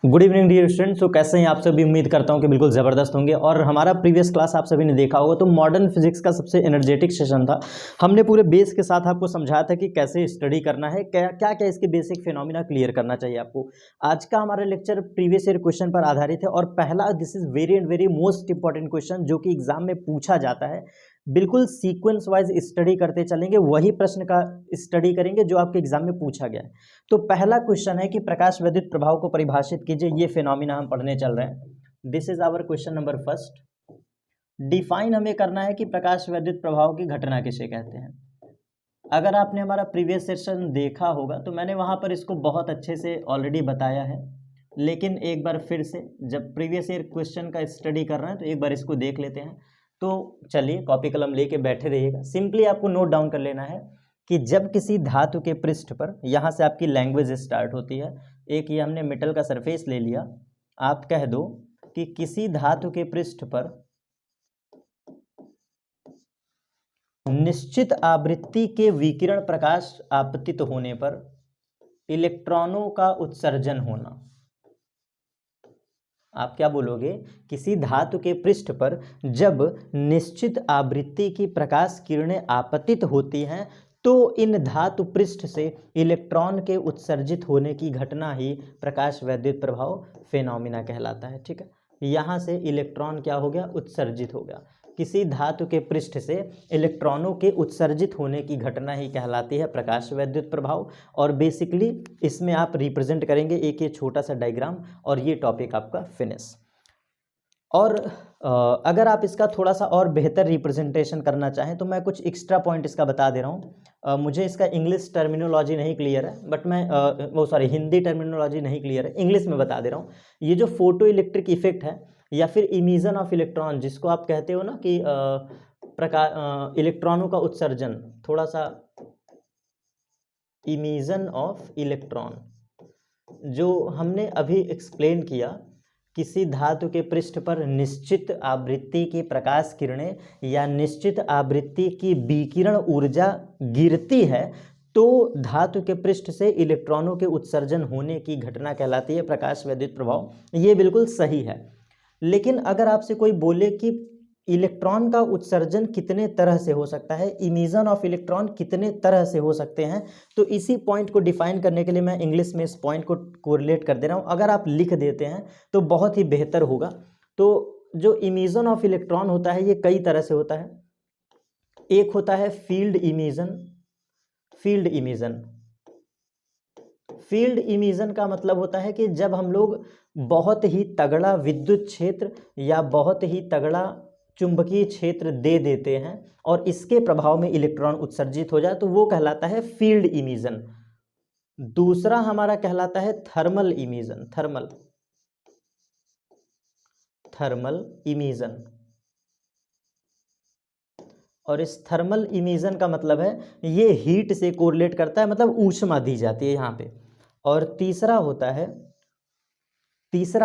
Good evening dear students. तो कैसे हैं आप सभी? उम्मीद करता हूं कि बिल्कुल ज़बरदस्त होंगे। और हमारा प्रीवियस क्लास आप सभी ने देखा होगा, तो मॉडर्न फिजिक्स का सबसे एनर्जेटिक सेशन था। हमने पूरे बेस के साथ आपको समझाया था कि कैसे स्टडी करना है, क्या क्या क्या इसके बेसिक फिनोमिना क्लियर करना चाहिए आपको। आज का हमारा लेक्चर प्रीवियस ईयर क्वेश्चन पर आधारित है और पहला, this is very and very most important question जो कि एग्जाम में पूछा जाता है। बिल्कुल सीक्वेंस वाइज स्टडी करते चलेंगे, वही प्रश्न का स्टडी करेंगे जो आपके एग्जाम में पूछा गया है। तो पहला क्वेश्चन है कि प्रकाश विद्युत प्रभाव को परिभाषित कीजिए। ये फिनोमिना हम पढ़ने चल रहे हैं। This is our question number first. Define हमें करना है कि प्रकाश विद्युत प्रभाव की घटना किसे कहते हैं। अगर आपने हमारा प्रीवियस सेशन देखा होगा तो मैंने वहां पर इसको बहुत अच्छे से ऑलरेडी बताया है, लेकिन एक बार फिर से जब प्रीवियस ईयर क्वेश्चन का स्टडी कर रहे हैं तो एक बार इसको देख लेते हैं। तो चलिए कॉपी कलम लेके बैठे रहिएगा। सिंपली आपको नोट डाउन कर लेना है कि जब किसी धातु के पृष्ठ पर, यहाँ से आपकी लैंग्वेज स्टार्ट होती है। एक ये हमने मेटल का सरफेस ले लिया। आप कह दो कि किसी धातु के पृष्ठ पर निश्चित आवृत्ति के विकिरण प्रकाश आपतित होने पर इलेक्ट्रॉनों का उत्सर्जन होना। आप क्या बोलोगे? किसी धातु के पृष्ठ पर जब निश्चित आवृत्ति की प्रकाश किरणें आपतित होती हैं तो इन धातु पृष्ठ से इलेक्ट्रॉन के उत्सर्जित होने की घटना ही प्रकाश वैद्युत प्रभाव फेनोमिना कहलाता है। ठीक है, यहाँ से इलेक्ट्रॉन क्या हो गया? उत्सर्जित हो गया। किसी धातु के पृष्ठ से इलेक्ट्रॉनों के उत्सर्जित होने की घटना ही कहलाती है प्रकाश वैद्युत प्रभाव। और बेसिकली इसमें आप रिप्रेजेंट करेंगे एक ये छोटा सा डायग्राम और ये टॉपिक आपका फिनिश। और अगर आप इसका थोड़ा सा और बेहतर रिप्रेजेंटेशन करना चाहें तो मैं कुछ एक्स्ट्रा पॉइंट इसका बता दे रहा हूँ। मुझे इसका इंग्लिश टर्मिनोलॉजी नहीं क्लियर है, बट मैं हिंदी टर्मिनोलॉजी नहीं क्लियर है, इंग्लिश में बता दे रहा हूँ। ये जो फोटो इलेक्ट्रिक इफेक्ट है या फिर इमिशन ऑफ इलेक्ट्रॉन, जिसको आप कहते हो ना कि इलेक्ट्रॉनों का उत्सर्जन, थोड़ा सा इमिशन ऑफ इलेक्ट्रॉन जो हमने अभी एक्सप्लेन किया, किसी धातु के पृष्ठ पर निश्चित आवृत्ति की प्रकाश किरणें या निश्चित आवृत्ति की विकिरण ऊर्जा गिरती है तो धातु के पृष्ठ से इलेक्ट्रॉनों के उत्सर्जन होने की घटना कहलाती है प्रकाश वैद्युत प्रभाव। ये बिल्कुल सही है। लेकिन अगर आपसे कोई बोले कि इलेक्ट्रॉन का उत्सर्जन कितने तरह से हो सकता है, इमिशन ऑफ इलेक्ट्रॉन कितने तरह से हो सकते हैं, तो इसी पॉइंट को डिफाइन करने के लिए मैं इंग्लिश में इस पॉइंट को कोरिलेट कर दे रहा हूँ। अगर आप लिख देते हैं तो बहुत ही बेहतर होगा। तो जो इमिशन ऑफ इलेक्ट्रॉन होता है ये कई तरह से होता है। एक होता है field emission. Field emission, field emission का मतलब होता है कि जब हम लोग बहुत ही तगड़ा विद्युत क्षेत्र या बहुत ही तगड़ा चुंबकीय क्षेत्र दे देते हैं और इसके प्रभाव में इलेक्ट्रॉन उत्सर्जित हो जाए तो वो कहलाता है फील्ड इमिशन। दूसरा हमारा कहलाता है thermal emission. Thermal thermal emission. और इस थर्मल इमिशन का मतलब है ये हीट से कोरिलेट करता है, मतलब ऊष्मा दी जाती है यहाँ पे। और तीसरा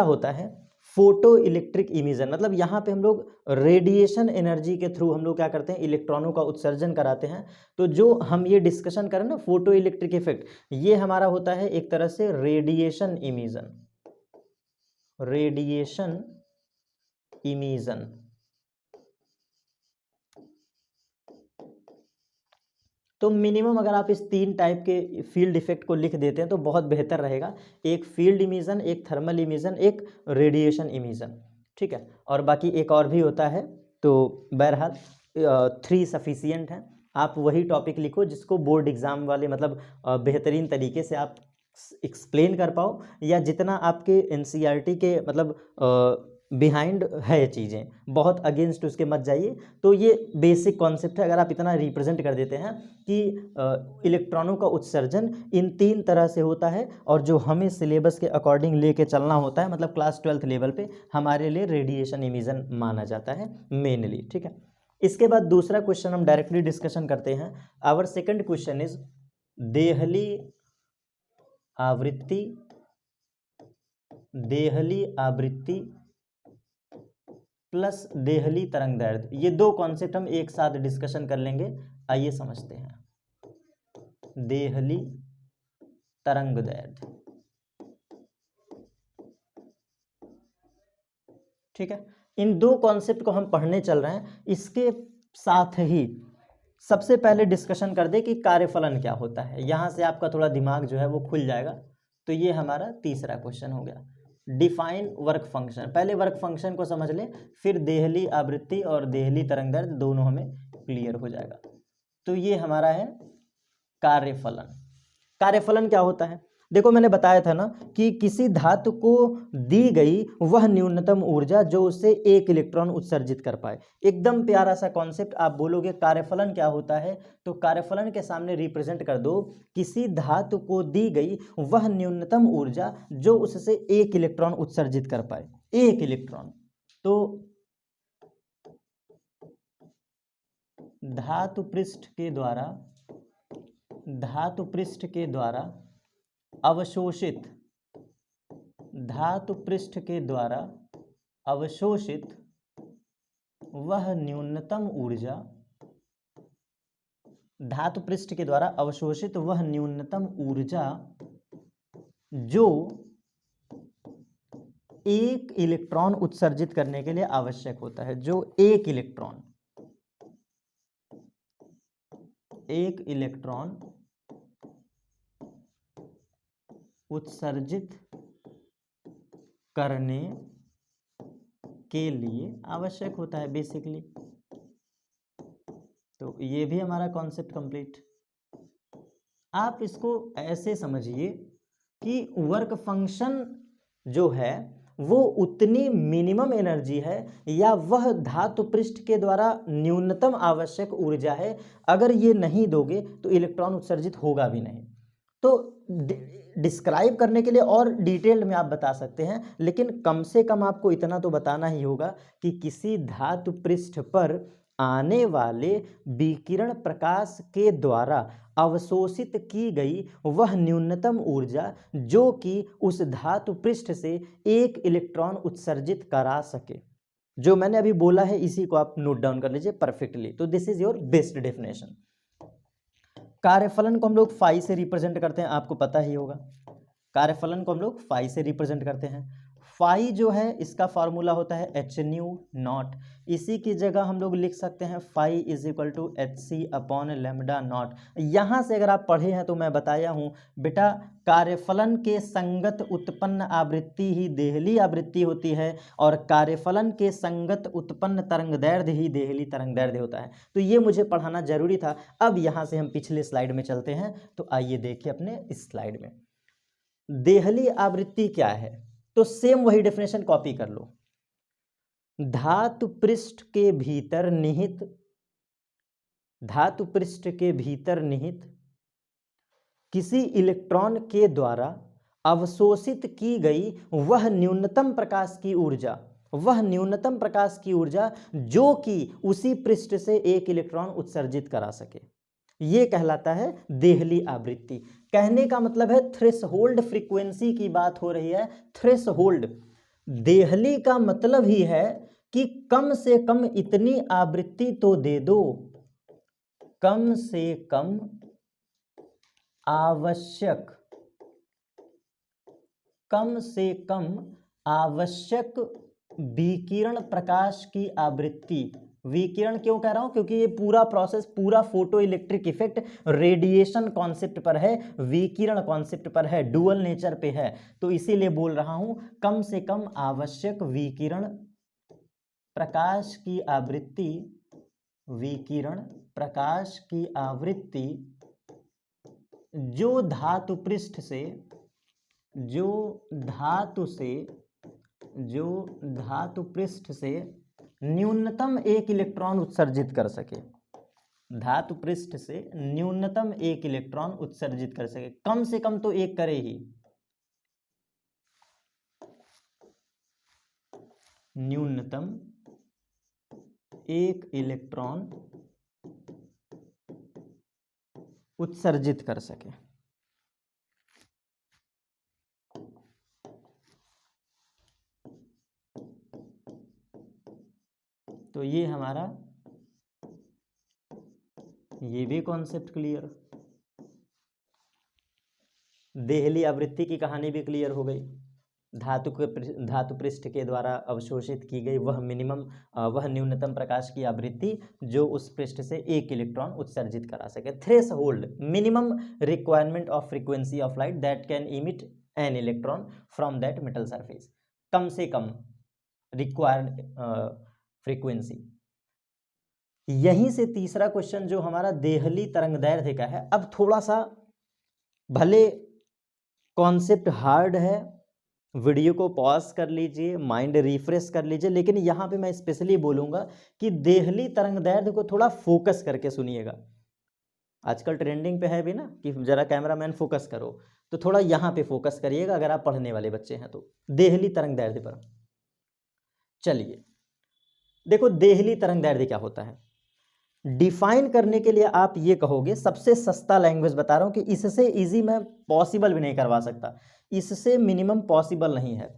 होता है फोटो इलेक्ट्रिक इमिशन। मतलब यहाँ पे हम लोग रेडिएशन एनर्जी के थ्रू हम लोग क्या करते हैं, इलेक्ट्रॉनों का उत्सर्जन कराते हैं। तो जो हम ये डिस्कशन करें ना फोटो इलेक्ट्रिक इफेक्ट, ये हमारा होता है एक तरह से रेडिएशन इमिशन। Radiation emission. तो मिनिमम अगर आप इस तीन टाइप के फील्ड इफेक्ट को लिख देते हैं तो बहुत बेहतर रहेगा। एक फील्ड इमिशन, एक थर्मल इमिशन, एक रेडिएशन इमिशन। ठीक है, और बाकी एक और भी होता है। तो बहरहाल 3 सफिशियंट है। आप वही टॉपिक लिखो जिसको बोर्ड एग्जाम वाले मतलब बेहतरीन तरीके से आप एक्सप्लेन कर पाओ, या जितना आपके एनसीईआरटी के मतलब बिहाइंड है ये चीज़ें, बहुत अगेंस्ट उसके मत जाइए। तो ये बेसिक कॉन्सेप्ट है। अगर आप इतना रिप्रेजेंट कर देते हैं कि इलेक्ट्रॉनों का उत्सर्जन इन 3 तरह से होता है और जो हमें सिलेबस के अकॉर्डिंग लेके चलना होता है, मतलब क्लास 12th लेवल पे हमारे लिए रेडिएशन इमिशन माना जाता है मेनली। ठीक है, इसके बाद दूसरा क्वेश्चन हम डायरेक्टली डिस्कशन करते हैं। Our second question is Delhi आवृत्ति। देहली आवृत्ति प्लस देहली तरंग दैर्ध्य, ये 2 कॉन्सेप्ट हम एक साथ डिस्कशन कर लेंगे। आइए समझते हैं। देहली तरंग दैर्ध्य, ठीक है, इन दो कॉन्सेप्ट को हम पढ़ने चल रहे हैं। इसके साथ ही सबसे पहले डिस्कशन कर दे कि कार्यफलन क्या होता है, यहाँ से आपका थोड़ा दिमाग जो है वो खुल जाएगा। तो ये हमारा तीसरा क्वेश्चन हो गया, डिफाइन वर्क फंक्शन। पहले वर्क फंक्शन को समझ लें, फिर देहली आवृत्ति और देहली तरंगदैर्ध्य दोनों हमें क्लियर हो जाएगा। तो ये हमारा है कार्यफलन। कार्यफलन क्या होता है, देखो मैंने बताया था ना कि किसी धातु को दी गई वह न्यूनतम ऊर्जा जो उसे एक इलेक्ट्रॉन उत्सर्जित कर पाए। एकदम प्यारा सा कॉन्सेप्ट। आप बोलोगे कार्यफलन क्या होता है, तो कार्यफलन के सामने रिप्रेजेंट कर दो किसी धातु को दी गई वह न्यूनतम ऊर्जा जो उससे एक इलेक्ट्रॉन उत्सर्जित कर पाए, एक इलेक्ट्रॉन। तो धातु पृष्ठ के द्वारा अवशोषित, धातु पृष्ठ के द्वारा अवशोषित वह न्यूनतम ऊर्जा, धातु पृष्ठ के द्वारा अवशोषित वह न्यूनतम ऊर्जा जो एक इलेक्ट्रॉन उत्सर्जित करने के लिए आवश्यक होता है, जो एक इलेक्ट्रॉन उत्सर्जित करने के लिए आवश्यक होता है बेसिकली। तो ये भी हमारा कॉन्सेप्ट कंप्लीट। आप इसको ऐसे समझिए कि वर्क फंक्शन जो है वो उतनी मिनिमम एनर्जी है या वह धातु पृष्ठ के द्वारा न्यूनतम आवश्यक ऊर्जा है, अगर ये नहीं दोगे तो इलेक्ट्रॉन उत्सर्जित होगा भी नहीं। तो डिस्क्राइब करने के लिए और डिटेल में आप बता सकते हैं, लेकिन कम से कम आपको इतना तो बताना ही होगा कि किसी धातु पृष्ठ पर आने वाले विकिरण प्रकाश के द्वारा अवशोषित की गई वह न्यूनतम ऊर्जा जो कि उस धातु पृष्ठ से एक इलेक्ट्रॉन उत्सर्जित करा सके। जो मैंने अभी बोला है इसी को आप नोट डाउन कर लीजिए परफेक्टली। तो this is your best definition. कार्यफलन को हम लोग फाई से रिप्रेजेंट करते हैं, आपको पता ही होगा। कार्यफलन को हम लोग फाई से रिप्रेजेंट करते हैं। फाई जो है इसका फार्मूला होता है एच न्यू नॉट। इसी की जगह हम लोग लिख सकते हैं phi is equal to H C upon lambda naught. यहाँ से अगर आप पढ़े हैं तो मैं बताया हूँ बेटा, कार्यफलन के संगत उत्पन्न आवृत्ति ही देहली आवृत्ति होती है और कार्यफलन के संगत उत्पन्न तरंगदैर्ध्य ही देहली तरंगदैर्ध्य होता है। तो ये मुझे पढ़ाना जरूरी था। अब यहाँ से हम पिछले स्लाइड में चलते हैं। तो आइए देखिए अपने इस स्लाइड में देहली आवृत्ति क्या है। तो सेम वही डेफिनेशन कॉपी कर लो। धातु पृष्ठ के भीतर निहित किसी इलेक्ट्रॉन के द्वारा अवशोषित की गई वह न्यूनतम प्रकाश की ऊर्जा जो कि उसी पृष्ठ से एक इलेक्ट्रॉन उत्सर्जित करा सके, ये कहलाता है देहली आवृत्ति। कहने का मतलब है थ्रेशहोल्ड फ्रीक्वेंसी की बात हो रही है। थ्रेशहोल्ड देहली का मतलब ही है कि कम से कम इतनी आवृत्ति तो दे दो, कम से कम आवश्यक विकिरण प्रकाश की आवृत्ति। विकिरण क्यों कह रहा हूं, क्योंकि ये पूरा प्रोसेस, पूरा photo electric effect radiation concept पर है, विकिरण कॉन्सेप्ट पर है, डुअल नेचर पे है। तो इसीलिए बोल रहा हूं कम से कम आवश्यक विकिरण प्रकाश की आवृत्ति, विकिरण प्रकाश की आवृत्ति जो धातु पृष्ठ से, धातु पृष्ठ से न्यूनतम एक इलेक्ट्रॉन उत्सर्जित कर सके, धातु पृष्ठ से न्यूनतम एक इलेक्ट्रॉन उत्सर्जित कर सके, कम से कम तो एक करे ही, न्यूनतम एक इलेक्ट्रॉन उत्सर्जित कर सके। तो ये हमारा, ये भी कॉन्सेप्ट क्लियर, देहली आवृत्ति की कहानी भी क्लियर हो गई। धातु पृष्ठ के द्वारा अवशोषित की गई वह न्यूनतम प्रकाश की आवृत्ति जो उस पृष्ठ से एक इलेक्ट्रॉन उत्सर्जित करा सके। Threshold, minimum requirement of frequency of light that can emit an electron from that metal surface, कम से कम रिक्वायर्ड फ्रीक्वेंसी। यहीं से तीसरा क्वेश्चन जो हमारा देहली तरंगदैर्ध्य का है, अब थोड़ा सा भले कॉन्सेप्ट हार्ड है, वीडियो को पॉज कर लीजिए, माइंड रिफ्रेश कर लीजिए, लेकिन यहाँ पे मैं स्पेशली बोलूँगा कि देहली तरंगदैर्ध्य को थोड़ा फोकस करके सुनिएगा। आजकल ट्रेंडिंग पे है भी ना कि जरा कैमरामैन फोकस करो, तो थोड़ा यहाँ पे फोकस करिएगा अगर आप पढ़ने वाले बच्चे हैं तो। देहली तरंगदैर्ध्य पर चलिए, देखो देहली तरंगदैर्ध्य क्या होता है। डिफाइन करने के लिए आप ये कहोगे, सबसे सस्ता लैंग्वेज बता रहा हूं कि इससे इजी मैं पॉसिबल भी नहीं करवा सकता, इससे मिनिमम पॉसिबल नहीं है।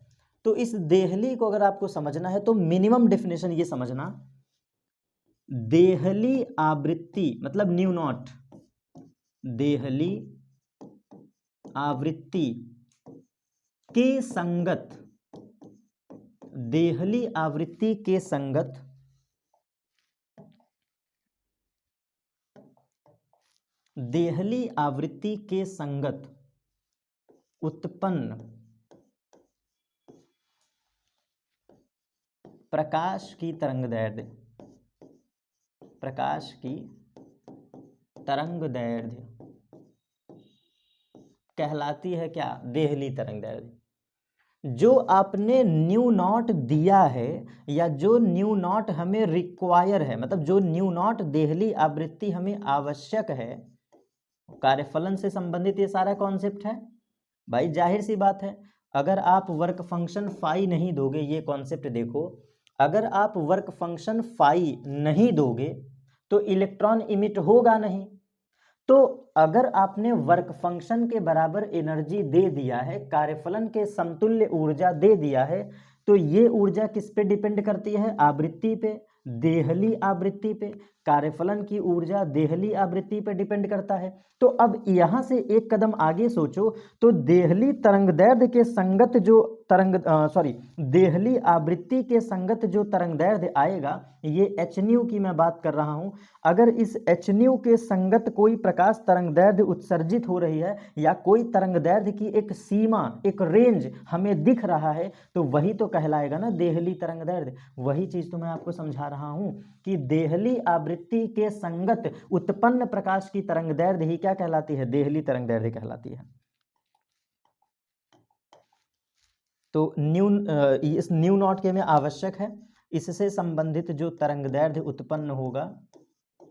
तो इस देहली को अगर आपको समझना है तो मिनिमम डेफिनेशन ये समझना, देहली आवृत्ति मतलब न्यू नॉट, देहली आवृत्ति के संगत, देहली आवृत्ति के संगत देहली आवृत्ति के संगत उत्पन्न प्रकाश की तरंगदैर्ध्य, प्रकाश की तरंगदैर्ध्य कहलाती है क्या, देहली तरंगदैर्ध्य। जो आपने न्यू नॉट दिया है या जो न्यू नॉट हमें रिक्वायर है, मतलब जो न्यू नॉट देहली आवृत्ति हमें आवश्यक है, कार्यफलन से संबंधित ये सारा कॉन्सेप्ट है भाई। जाहिर सी बात है, अगर आप वर्क फंक्शन फाई नहीं दोगे, ये कॉन्सेप्ट देखो, अगर आप वर्क फंक्शन फाई नहीं दोगे तो इलेक्ट्रॉन इमिट होगा नहीं। तो अगर आपने वर्क फंक्शन के बराबर एनर्जी दे दिया है, कार्यफलन के समतुल्य ऊर्जा दे दिया है, तो ये ऊर्जा किस पे डिपेंड करती है, आवृत्ति पे, देहली आवृत्ति पे। कार्यफलन की ऊर्जा देहली आवृत्ति पे डिपेंड करता है। तो अब यहां से एक कदम आगे सोचो, तो देहली तरंगदैर्ध्य के संगत जो देहली आवृत्ति के संगत जो तरंगदैर्ध्य आएगा, ये एच न्यू की मैं बात कर रहा हूं। अगर इस एच न्यू के संगत कोई प्रकाश तरंगदैर्ध्य उत्सर्जित हो रही है या कोई तरंगदैर्ध्य की एक सीमा, एक रेंज हमें दिख रहा है, तो वही तो कहलाएगा ना देहली तरंगदैर्ध्य। वही चीज तो मैं आपको समझा रहा हूं कि देहली आवृत्ति के संगत उत्पन्न प्रकाश की तरंगदैर्ध्य ही क्या कहलाती है, देहली तरंगदैर्ध्य कहलाती है। तो इस न्यू नॉट के में आवश्यक है, इससे संबंधित जो तरंगदैर्ध्य उत्पन्न होगा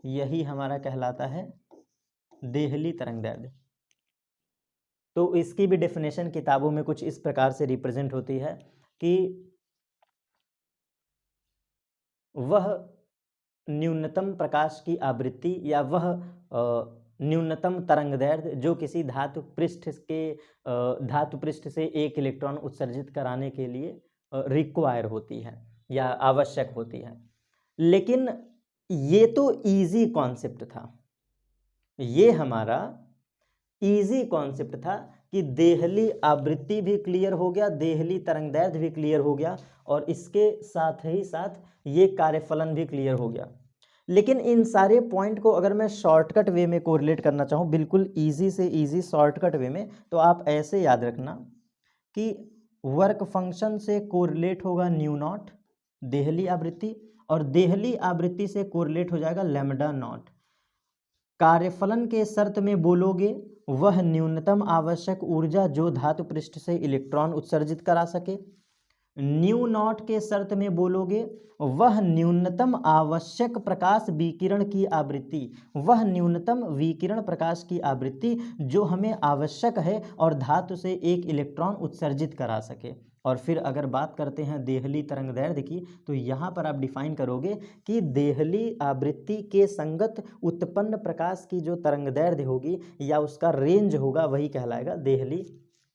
यही हमारा कहलाता है देहली तरंगदैर्ध्य। तो इसकी भी डेफिनेशन किताबों में कुछ इस प्रकार से रिप्रेजेंट होती है कि वह न्यूनतम प्रकाश की आवृत्ति या वह न्यूनतम तरंगदैर्ध्य जो किसी धातु पृष्ठ से एक इलेक्ट्रॉन उत्सर्जित कराने के लिए रिक्वायर होती है या आवश्यक होती है। लेकिन ये तो इजी कॉन्सेप्ट था, ये हमारा इजी कॉन्सेप्ट था कि देहली आवृत्ति भी क्लियर हो गया, देहली तरंगदैर्ध्य भी क्लियर हो गया, और इसके साथ ही साथ ये कार्यफलन भी क्लियर हो गया। लेकिन इन सारे पॉइंट को अगर मैं शॉर्टकट वे में कोरिलेट करना चाहूँ, बिल्कुल इजी से इजी शॉर्टकट वे में, तो आप ऐसे याद रखना कि वर्क फंक्शन से कोरिलेट होगा न्यू नॉट देहली आवृत्ति, और देहली आवृत्ति से कोरिलेट हो जाएगा लैम्डा नॉट। कार्यफलन के शर्त में बोलोगे वह न्यूनतम आवश्यक ऊर्जा जो धातु पृष्ठ से इलेक्ट्रॉन उत्सर्जित करा सके। न्यू नॉट के शर्त में बोलोगे वह न्यूनतम आवश्यक प्रकाश विकिरण की आवृत्ति, वह न्यूनतम विकिरण प्रकाश की आवृत्ति जो हमें आवश्यक है और धातु से एक इलेक्ट्रॉन उत्सर्जित करा सके। और फिर अगर बात करते हैं देहली तरंगदैर्ध्य की, तो यहाँ पर आप डिफाइन करोगे कि देहली आवृत्ति के संगत उत्पन्न प्रकाश की जो तरंगदैर्ध्य होगी या उसका रेंज होगा, वही कहलाएगा देहली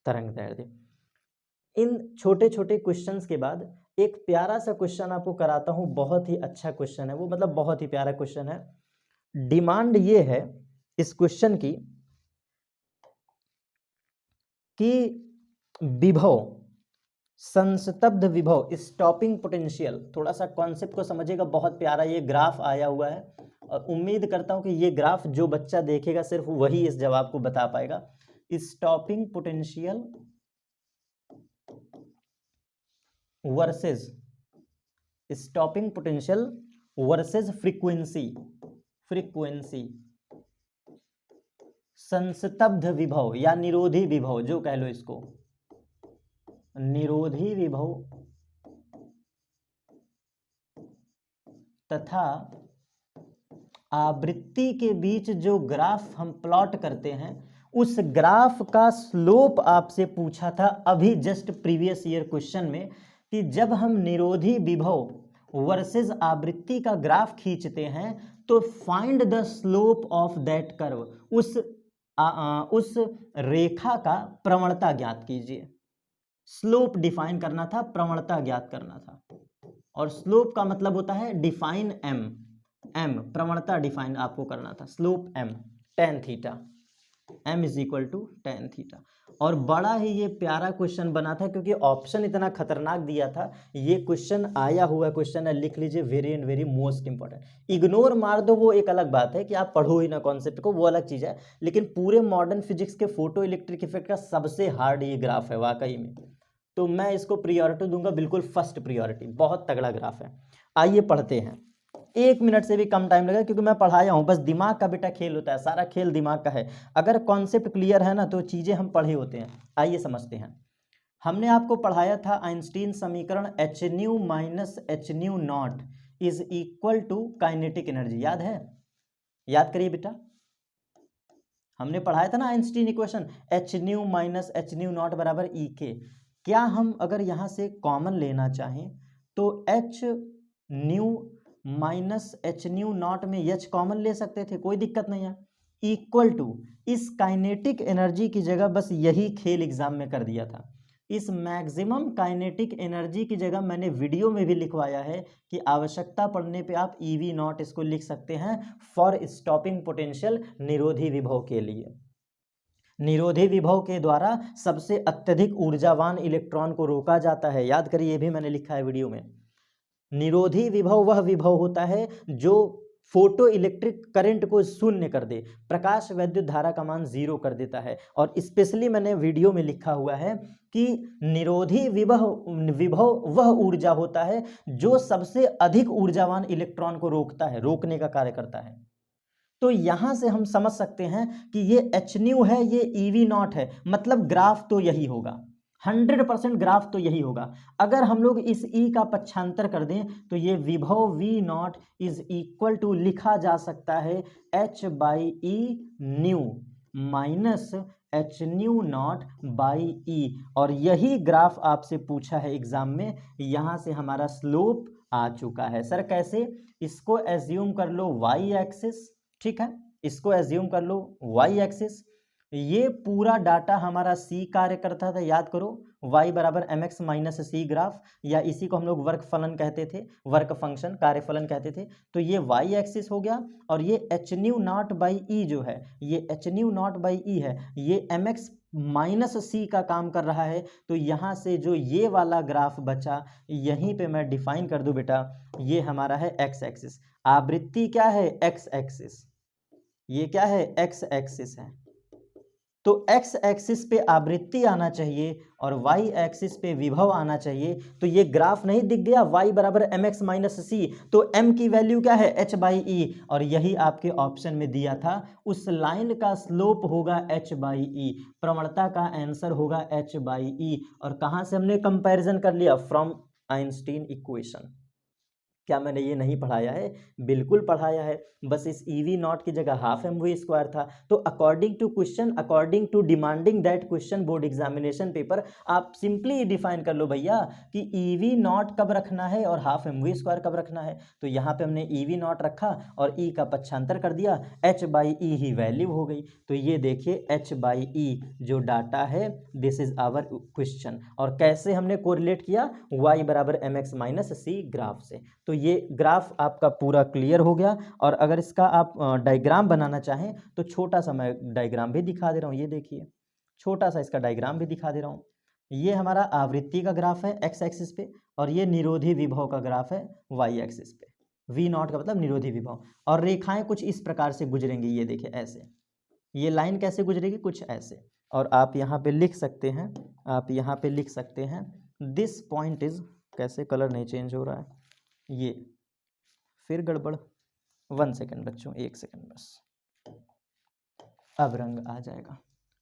तरंगदैर्ध्य। इन छोटे छोटे क्वेश्चंस के बाद एक प्यारा सा क्वेश्चन आपको कराता हूं, बहुत ही अच्छा क्वेश्चन है वो, मतलब बहुत ही प्यारा क्वेश्चन है। डिमांड ये है इस क्वेश्चन की कि विभव संस्तब्ध विभव, स्टॉपिंग पोटेंशियल। थोड़ा सा कॉन्सेप्ट को समझिएगा, बहुत प्यारा ये ग्राफ आया हुआ है और उम्मीद करता हूं कि ये ग्राफ जो बच्चा देखेगा सिर्फ वही इस जवाब को बता पाएगा। Stopping potential versus stopping potential versus frequency संस्तब्ध विभव या निरोधी विभव जो कह लो इसको, निरोधी विभव तथा आवृत्ति के बीच जो ग्राफ हम प्लॉट करते हैं उस ग्राफ का स्लोप आपसे पूछा था अभी जस्ट प्रीवियस ईयर क्वेश्चन में, कि जब हम निरोधी विभव वर्सेस आवृत्ति का ग्राफ खींचते हैं तो find the slope of that curve, उस रेखा का प्रवणता ज्ञात कीजिए। स्लोप डिफाइन करना था, प्रवणता ज्ञात करना था, और स्लोप का मतलब होता है डिफाइन एम, प्रवणता डिफाइन आपको करना था, slope M tan theta, m is equal to tan theta. और बड़ा ही ये प्यारा क्वेश्चन बना था क्योंकि ऑप्शन इतना खतरनाक दिया था। ये क्वेश्चन आया हुआ क्वेश्चन है, लिख लीजिए, very and very most important. Ignore मार दो वो एक अलग बात है कि आप पढ़ो ही ना कॉन्सेप्ट को, वो अलग चीज़ है, लेकिन पूरे मॉडर्न फिजिक्स के फोटो इलेक्ट्रिक इफेक्ट का सबसे हार्ड ये ग्राफ है वाकई में, तो मैं इसको प्रियोरिटी दूंगा, बिल्कुल फर्स्ट प्रियोरिटी, बहुत तगड़ा ग्राफ है। आइए पढ़ते हैं, 1 मिनट से भी कम टाइम लगेगा क्योंकि मैं पढ़ाया हूँ, बस दिमाग का बेटा खेल होता है, सारा खेल दिमाग का है। अगर कॉन्सेप्ट क्लियर है ना तो चीज़ें हम पढ़े होते हैं। आइए समझते हैं। हमने आपको पढ़ाया था आइंस्टीन समीकरण H nu minus H nu naught is equal to kinetic energy, याद है? याद करिए बेटा, हमने पढ़ाया था ना Einstein equation, H nu minus H nu naught बराबर ई के। क्या हम अगर यहाँ से कॉमन लेना चाहें तो H nu minus H nu not में एच कॉमन ले सकते थे, कोई दिक्कत नहीं है, इक्वल टू इस काइनेटिक एनर्जी की जगह बस यही खेल एग्जाम में कर दिया था। इस मैक्सिमम काइनेटिक एनर्जी की जगह मैंने वीडियो में भी लिखवाया है कि आवश्यकता पड़ने पे आप ईवी नॉट इसको लिख सकते हैं फॉर स्टॉपिंग पोटेंशियल, निरोधी विभव के लिए। निरोधी विभव के द्वारा सबसे अत्यधिक ऊर्जावान इलेक्ट्रॉन को रोका जाता है, याद करिए, ये भी मैंने लिखा है वीडियो में। निरोधी विभव वह विभव होता है जो फोटो इलेक्ट्रिक करंट को शून्य कर दे, प्रकाश वैद्युत धारा का मान 0 कर देता है। और स्पेशली मैंने वीडियो में लिखा हुआ है कि निरोधी विभव वह ऊर्जा होता है जो सबसे अधिक ऊर्जावान इलेक्ट्रॉन को रोकता है, रोकने का कार्य करता है। तो यहां से हम समझ सकते हैं कि ये एच न्यू है, ये ईवी नॉट है, मतलब ग्राफ तो यही होगा, 100% ग्राफ तो यही होगा। अगर हम लोग इस ई का पक्षांतर कर दें तो ये विभव V not is equal to लिखा जा सकता है H by E nu minus H nu not by E. और यही ग्राफ आपसे पूछा है एग्जाम में, यहां से हमारा स्लोप आ चुका है। सर कैसे? इसको एज्यूम कर लो वाई एक्सिस, ठीक है, इसको एज्यूम कर लो वाई एक्सिस, ये पूरा डाटा हमारा सी कार्य करता था, याद करो, y बराबर एम एक्स माइनस सी ग्राफ, या इसी को हम लोग वर्क फलन कहते थे, वर्क फंक्शन कार्य फलन कहते थे। तो ये y एक्सिस हो गया, और ये एच न्यू नॉट बाई ई जो है, ये एच न्यू नॉट बाई ई है, ये एम एक्स माइनस सी का काम कर रहा है। तो यहाँ से जो ये वाला ग्राफ बचा, यहीं पे मैं डिफाइन कर दूं बेटा, ये हमारा है एक्स एक्सिस, आवृत्ति क्या है? एक्स एक्सिस, ये क्या है? एक्स एक्सिस है। तो एक्स एक्सिस पे आवृत्ति आना चाहिए और वाई एक्सिस पे विभव आना चाहिए। तो ये ग्राफ नहीं दिख गया, y बराबर एम एक्स माइनस सी, तो m की वैल्यू क्या है? h बाई ई, और यही आपके ऑप्शन में दिया था, उस लाइन का स्लोप होगा h बाई ई, प्रवणता का आंसर होगा h बाई ई। और कहाँ से हमने कंपैरिजन कर लिया? From Einstein equation. क्या मैंने ये नहीं पढ़ाया है? बिल्कुल पढ़ाया है, बस इस ईवी नॉट की जगह हाफ एम वी स्क्वायर था। तो according to question, according to demanding that question board examination paper, आप सिंपली डिफाइन कर लो भैया कि ईवी नॉट कब रखना है और हाफ एम वी स्क्वायर कब रखना है। तो यहाँ पे हमने ईवी नॉट रखा और ई का पक्षांतर कर दिया, H by E he value हो गई। तो ये देखिए एच बाई ई जो डाटा है, दिस इज आवर क्वेश्चन। और कैसे हमने कोरिलेट किया? वाई बराबर एम एक्स माइनस सी ग्राफ से। तो ये ग्राफ आपका पूरा क्लियर हो गया। और अगर इसका आप डायग्राम बनाना चाहें तो छोटा सा मैं डायग्राम भी दिखा दे रहा हूँ, ये देखिए, छोटा सा इसका डायग्राम भी दिखा दे रहा हूँ। ये हमारा आवृत्ति का ग्राफ है एक्स एक्सिस पे, और ये निरोधी विभव का ग्राफ है वाई एक्सिस पे। वी नॉट का मतलब निरोधी विभव, और रेखाएं कुछ इस प्रकार से गुजरेंगी, ये देखिए ऐसे, ये लाइन कैसे गुजरेगी, कुछ ऐसे। और आप यहाँ पे लिख सकते हैं, आप यहाँ पे लिख सकते हैं दिस पॉइंट इज, कैसे कलर नहीं चेंज हो रहा है, ये फिर गड़बड़, 1 सेकेंड बच्चों, 1 सेकेंड बस, अब रंग आ जाएगा।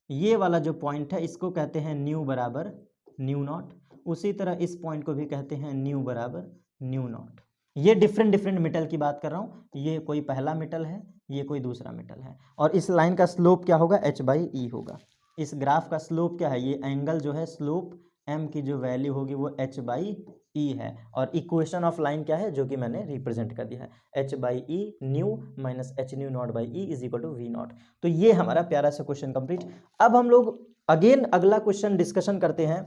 ये वाला जो पॉइंट है इसको कहते हैं न्यू बराबर न्यू नॉट, उसी तरह इस पॉइंट को भी कहते हैं न्यू बराबर न्यू नॉट। ये डिफरेंट डिफरेंट मेटल की बात कर रहा हूँ, ये कोई पहला मेटल है, ये कोई दूसरा मेटल है, और इस लाइन का स्लोप क्या होगा, h/e होगा। इस ग्राफ का स्लोप क्या है, ये एंगल जो है स्लोप m की जो वैल्यू होगी वो h/e है, और इक्वेशन ऑफ लाइन क्या है जो कि मैंने रिप्रेजेंट कर दिया है, h/e nu minus h nu not by e is equal to V naught. तो ये हमारा प्यारा सा क्वेश्चन कंप्लीट। अब हम लोग अगेन अगला क्वेश्चन डिस्कशन करते हैं,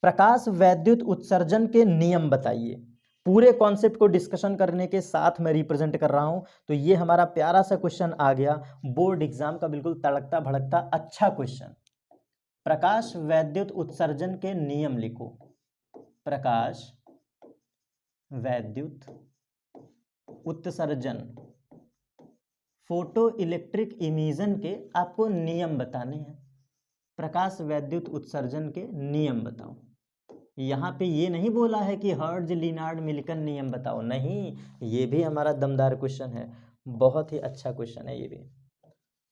प्रकाश वैद्युत उत्सर्जन के नियम बताइए। पूरे कॉन्सेप्ट को डिस्कशन करने के साथ मैं रिप्रेजेंट कर रहा हूं, तो ये हमारा प्यारा सा क्वेश्चन आ गया बोर्ड एग्जाम का, बिल्कुल तड़कता भड़कता अच्छा क्वेश्चन। प्रकाश वैद्युत उत्सर्जन के नियम लिखो। प्रकाश वैद्युत उत्सर्जन, फोटो इलेक्ट्रिक इमिशन के आपको नियम बताने हैं। प्रकाश वैद्युत उत्सर्जन के नियम बताओ। यहाँ पे ये नहीं बोला है कि हर्ट्ज लिनार्ड मिल्टन नियम बताओ, नहीं, ये भी हमारा दमदार क्वेश्चन है, बहुत ही अच्छा क्वेश्चन है ये भी।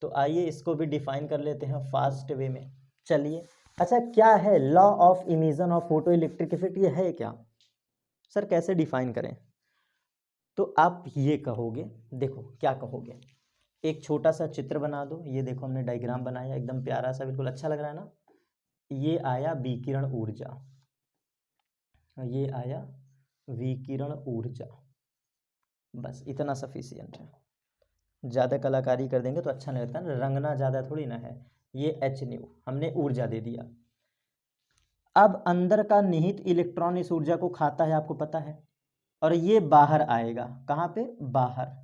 तो आइए इसको भी डिफाइन कर लेते हैं फास्ट वे में। चलिए, अच्छा क्या है law of emission of photo electric effect, ये है क्या सर, कैसे डिफाइन करें? तो आप ये कहोगे, देखो क्या कहोगे, एक छोटा सा चित्र बना दो, ये देखो हमने डायग्राम बनाया एकदम प्यारा सा, बिल्कुल अच्छा लग रहा है ना। ये आया विकिरण ऊर्जा, ये आया विकिरण ऊर्जा, बस इतना सफिशियंट है। ज़्यादा कलाकारी कर देंगे तो अच्छा नहीं लगता ना, रंगना ज़्यादा थोड़ी ना है। ये h न्यू हमने ऊर्जा दे दिया। अब अंदर का निहित इलेक्ट्रॉन इस ऊर्जा को खाता है, आपको पता है, और ये बाहर आएगा, कहाँ पे, बाहर,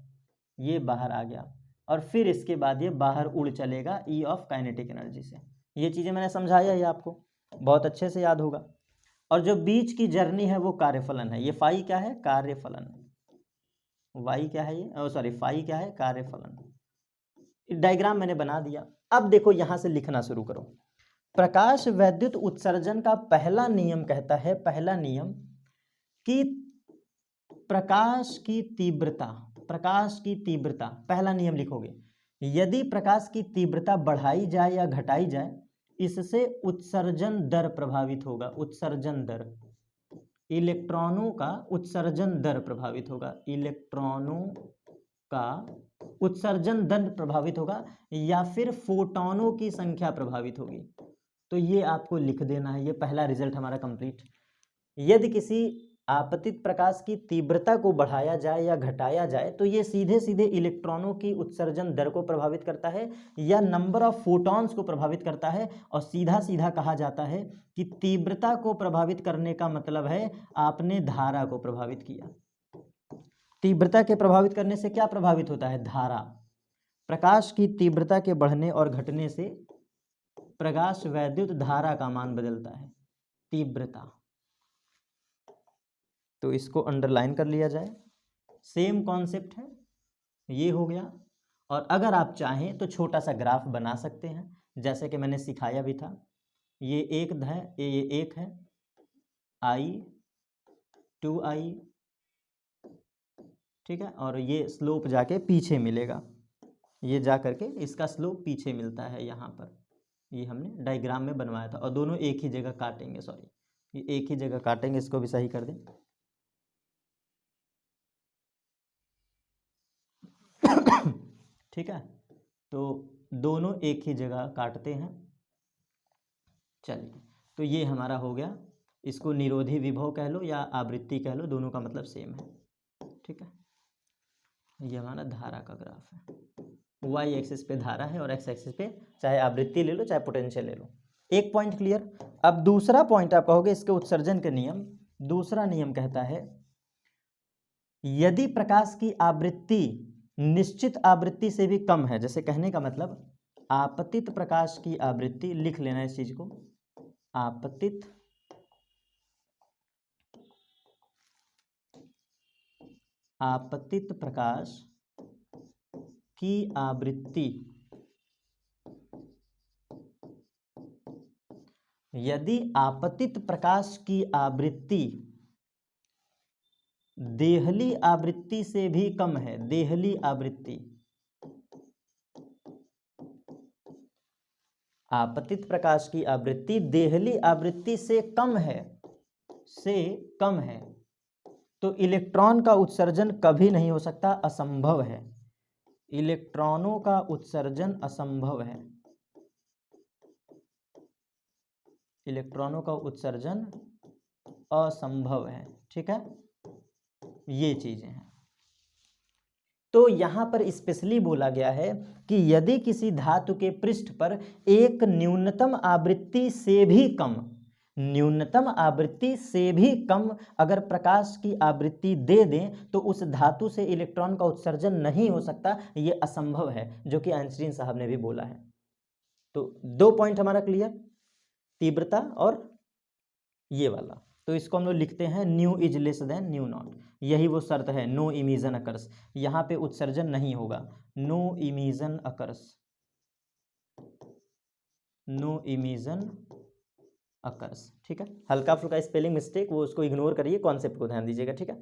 ये बाहर आ गया, और फिर इसके बाद ये बाहर उड़ चलेगा E ऑफ काइनेटिक एनर्जी से। ये चीज़ें मैंने समझाया है आपको, बहुत अच्छे से याद होगा। और जो बीच की जर्नी है वो कार्यफलन है, ये फाई क्या है, कार्यफलन, वाई क्या है ये, सॉरी फाई क्या है, कार्यफलन। डायग्राम मैंने बना दिया। अब देखो यहां से लिखना शुरू करो। प्रकाश वैद्युत उत्सर्जन का पहला नियम कहता है, पहला नियम कि प्रकाश की तीव्रता, प्रकाश की तीव्रता, पहला नियम लिखोगे, यदि प्रकाश की तीव्रता बढ़ाई जाए या घटाई जाए, इससे उत्सर्जन दर प्रभावित होगा, उत्सर्जन दर, इलेक्ट्रॉनों का उत्सर्जन दर प्रभावित होगा, इलेक्ट्रॉनों का उत्सर्जन दर प्रभावित होगा, या फिर फोटोनों की संख्या प्रभावित होगी। तो ये आपको लिख देना है, ये पहला रिजल्ट हमारा कंप्लीट। यदि किसी आपतित प्रकाश की तीव्रता को बढ़ाया जाए या घटाया जाए तो ये सीधे सीधे इलेक्ट्रॉनों की उत्सर्जन दर को प्रभावित करता है या नंबर ऑफ फोटॉन्स को प्रभावित करता है, और सीधा सीधा कहा जाता है कि तीव्रता को प्रभावित करने का मतलब है आपने धारा को प्रभावित किया। तीव्रता के प्रभावित करने से क्या प्रभावित होता है, धारा। प्रकाश की तीव्रता के बढ़ने और घटने से प्रकाश वैद्युत धारा का मान बदलता है, तीव्रता। तो इसको अंडरलाइन कर लिया जाए, सेम कॉन्सेप्ट है, ये हो गया। और अगर आप चाहें तो छोटा सा ग्राफ बना सकते हैं, जैसे कि मैंने सिखाया भी था। ये एक है, ये एक है, I 2I, ठीक है, और ये स्लोप जाके पीछे मिलेगा, ये जा करके इसका स्लोप पीछे मिलता है यहाँ पर, ये हमने डायग्राम में बनवाया था। और दोनों एक ही जगह काटेंगे, सॉरी ये एक ही जगह काटेंगे, इसको भी सही कर दें। ठीक है, तो दोनों एक ही जगह काटते हैं। चलिए, तो ये हमारा हो गया, इसको निरोधी विभव कह लो या आवृत्ति कह लो, दोनों का मतलब सेम है। ठीक है, ये हमारा धारा का ग्राफ है, वाई एक्सिस पे धारा है और एक्स एक्सिस पे चाहे आवृत्ति ले लो चाहे पोटेंशियल ले लो। एक पॉइंट क्लियर। अब दूसरा पॉइंट आप कहोगे इसके उत्सर्जन के नियम। दूसरा नियम कहता है यदि प्रकाश की आवृत्ति निश्चित आवृत्ति से भी कम है, जैसे कहने का मतलब आपतित प्रकाश की आवृत्ति, लिख लेना इस चीज को, आपतित प्रकाश की आवृत्ति यदि आपतित प्रकाश की आवृत्ति देहली आवृत्ति से भी कम है, देहली आवृत्ति, आपतित प्रकाश की आवृत्ति देहली आवृत्ति से कम है, तो इलेक्ट्रॉन का उत्सर्जन कभी नहीं हो सकता, असंभव है। इलेक्ट्रॉनों का उत्सर्जन असंभव है, इलेक्ट्रॉनों का उत्सर्जन असंभव है। ठीक है, ये चीजें हैं। तो यहां पर स्पेशली बोला गया है कि यदि किसी धातु के पृष्ठ पर एक न्यूनतम आवृत्ति से भी कम, न्यूनतम आवृत्ति से भी कम अगर प्रकाश की आवृत्ति दे दें तो उस धातु से इलेक्ट्रॉन का उत्सर्जन नहीं हो सकता, ये असंभव है, जो कि आइंस्टीन साहब ने भी बोला है। तो 2 पॉइंट हमारा क्लियर, तीव्रता और ये वाला। तो इसको हम लोग लिखते हैं new is less than new not, यही वो शर्त है, नो इमिशन अकर्स, यहाँ पे उत्सर्जन नहीं होगा, no emission occurs, no emission occurs. ठीक है, हल्का फुल्का स्पेलिंग मिस्टेक वो उसको इग्नोर करिए, कॉन्सेप्ट को ध्यान दीजिएगा। ठीक है,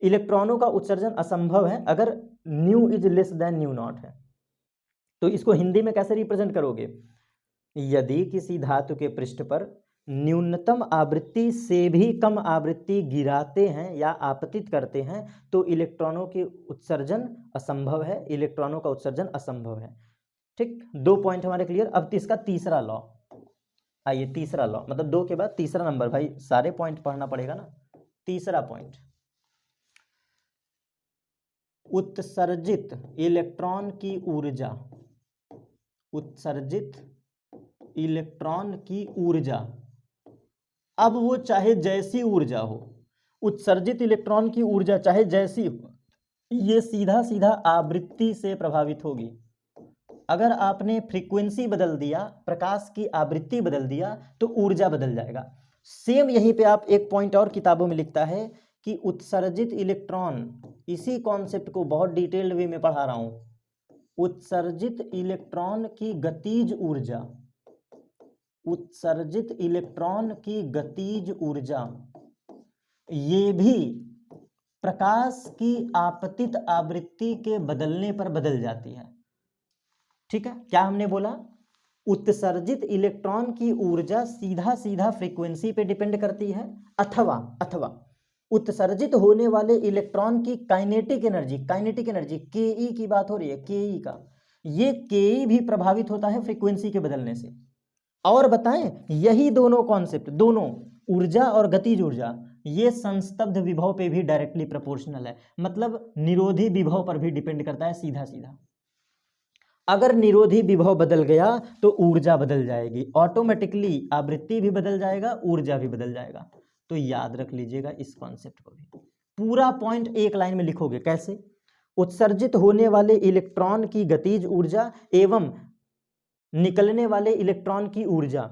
इलेक्ट्रॉनों का उत्सर्जन असंभव है अगर new is less than new not है। तो इसको हिंदी में कैसे रिप्रेजेंट करोगे, यदि किसी धातु के पृष्ठ पर न्यूनतम आवृत्ति से भी कम आवृत्ति गिराते हैं या आपतित करते हैं तो इलेक्ट्रॉनों के उत्सर्जन असंभव है, इलेक्ट्रॉनों का उत्सर्जन असंभव है। ठीक, 2 पॉइंट हमारे क्लियर। अब इसका तीसरा लॉ, आइए तीसरा लॉ, मतलब 2 के बाद तीसरा नंबर, भाई सारे पॉइंट पढ़ना पड़ेगा ना। तीसरा पॉइंट, उत्सर्जित इलेक्ट्रॉन की ऊर्जा, उत्सर्जित इलेक्ट्रॉन की ऊर्जा, अब वो चाहे जैसी ऊर्जा हो, उत्सर्जित इलेक्ट्रॉन की ऊर्जा चाहे जैसी हो, ये सीधा सीधा आवृत्ति से प्रभावित होगी। अगर आपने फ्रीक्वेंसी बदल दिया, प्रकाश की आवृत्ति बदल दिया तो ऊर्जा बदल जाएगा। सेम यहीं पे आप एक पॉइंट और किताबों में लिखता है कि उत्सर्जित इलेक्ट्रॉन, इसी कॉन्सेप्ट को बहुत डिटेल्ड वे में पढ़ा रहा हूं, उत्सर्जित इलेक्ट्रॉन की गतिज ऊर्जा, उत्सर्जित इलेक्ट्रॉन की गतिज ऊर्जा ये भी प्रकाश की आपतित आवृत्ति के बदलने पर बदल जाती है। ठीक है, क्या हमने बोला, उत्सर्जित इलेक्ट्रॉन की ऊर्जा सीधा सीधा फ्रीक्वेंसी पे डिपेंड करती है, अथवा उत्सर्जित होने वाले इलेक्ट्रॉन की काइनेटिक एनर्जी, काइनेटिक एनर्जी के की बात हो रही है, के का, ये के भी प्रभावित होता है फ्रीक्वेंसी के बदलने से। और बताएं, यही दोनों कॉन्सेप्ट, दोनों ऊर्जा और गतिज ऊर्जा, ये संस्तब्ध विभव पे भी डायरेक्टली प्रोपोर्शनल है, मतलब निरोधी विभव पर भी डिपेंड करता है सीधा सीधा। अगर निरोधी विभव बदल गया तो ऊर्जा बदल जाएगी, ऑटोमेटिकली आवृत्ति भी बदल जाएगा, ऊर्जा भी बदल जाएगा। तो याद रख लीजिएगा इस कॉन्सेप्ट को भी। पूरा पॉइंट एक लाइन में लिखोगे, कैसे, उत्सर्जित होने वाले इलेक्ट्रॉन की गतिज ऊर्जा एवं निकलने वाले इलेक्ट्रॉन की ऊर्जा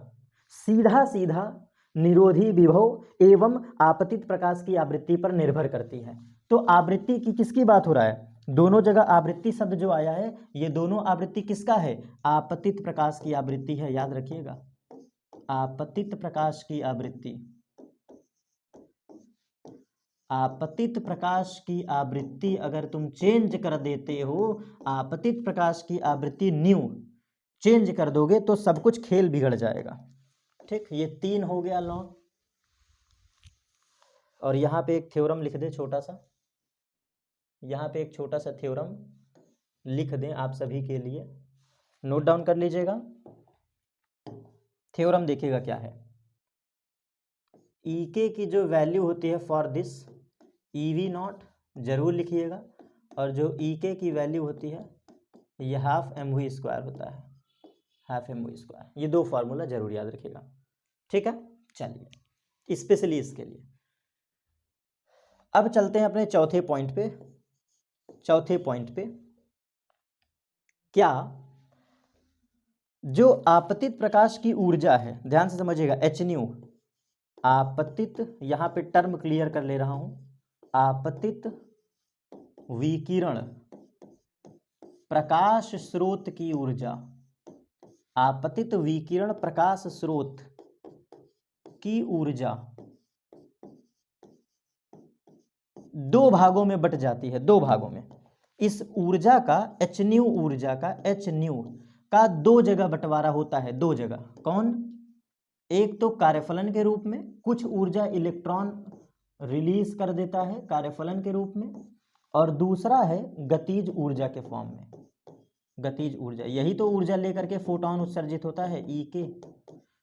सीधा सीधा निरोधी विभव एवं आपतित प्रकाश की आवृत्ति पर निर्भर करती है। तो आवृत्ति की किसकी बात हो रहा है, दोनों जगह आवृत्ति शब्द जो आया है, ये दोनों आवृत्ति किसका है, आपतित प्रकाश की आवृत्ति है, याद रखिएगा, आपतित प्रकाश की आवृत्ति, आपतित प्रकाश की आवृत्ति अगर तुम चेंज कर देते हो, आपतित प्रकाश की आवृत्ति न्यू चेंज कर दोगे तो सब कुछ खेल बिगड़ जाएगा। ठीक, ये 3 हो गया लॉ। और यहाँ पे एक थ्योरम लिख दे छोटा सा, यहाँ पे एक छोटा सा थ्योरम लिख दें आप सभी के लिए, नोट डाउन कर लीजिएगा। थ्योरम देखिएगा क्या है, ईके की जो वैल्यू होती है फॉर दिस ईवी नॉट जरूर लिखिएगा, और जो ईके की वैल्यू होती है ये हाफ mv स्क्वायर होता है, हाफ mv स्क्वायर, ये 2 फार्मूला जरूर याद रखिएगा। ठीक है, चलिए स्पेशली इसके लिए। अब चलते हैं अपने चौथे पॉइंट पे। चौथे पॉइंट पे क्या जो आपतित प्रकाश की ऊर्जा है, ध्यान से समझिएगा, एच न्यू, आपतित, यहां पे टर्म क्लियर कर ले रहा हूं, आपतित विकिरण प्रकाश स्रोत की ऊर्जा, आपतित विकिरण प्रकाश स्रोत की ऊर्जा दो भागों में बट जाती है, दो भागों में। इस ऊर्जा का, एच न्यू ऊर्जा का, एच न्यू का दो जगह बंटवारा होता है, दो जगह। कौन? एक तो कार्यफलन के रूप में, कुछ ऊर्जा इलेक्ट्रॉन रिलीज कर देता है कार्यफलन के रूप में, और दूसरा है गतिज ऊर्जा के फॉर्म में, गतिज ऊर्जा। यही तो ऊर्जा लेकर के फोटोन उत्सर्जित होता है, ई के।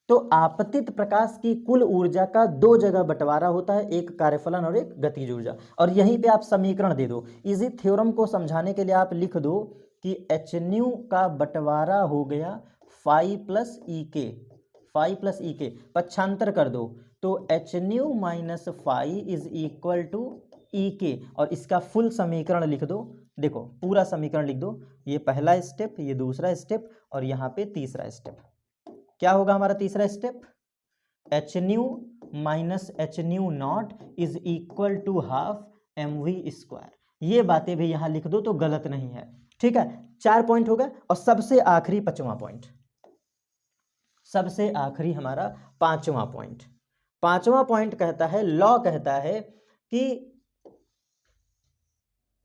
तो आपतित प्रकाश की कुल ऊर्जा का दो जगह बंटवारा होता है, एक कार्यफलन और एक गतिज ऊर्जा। और यहीं पे आप समीकरण दे दो, इसी थ्योरम को समझाने के लिए आप लिख दो कि एच न्यू का बंटवारा हो गया फाई प्लस ई के, फाई प्लस ई के, पक्षांतर कर दो तो H nu minus phi is equal to E K, और इसका फुल समीकरण लिख दो। देखो पूरा समीकरण लिख दो, ये पहला स्टेप, ये दूसरा स्टेप, और यहाँ पे तीसरा स्टेप। क्या होगा हमारा तीसरा step? H nu minus H nu naught is equal to half M V square. ये बातें भी यहां लिख दो तो गलत नहीं है, ठीक है। 4 पॉइंट हो गए, और सबसे आखिरी 5वां पॉइंट, सबसे आखिरी हमारा 5वां पॉइंट। 5वां पॉइंट कहता है, लॉ कहता है कि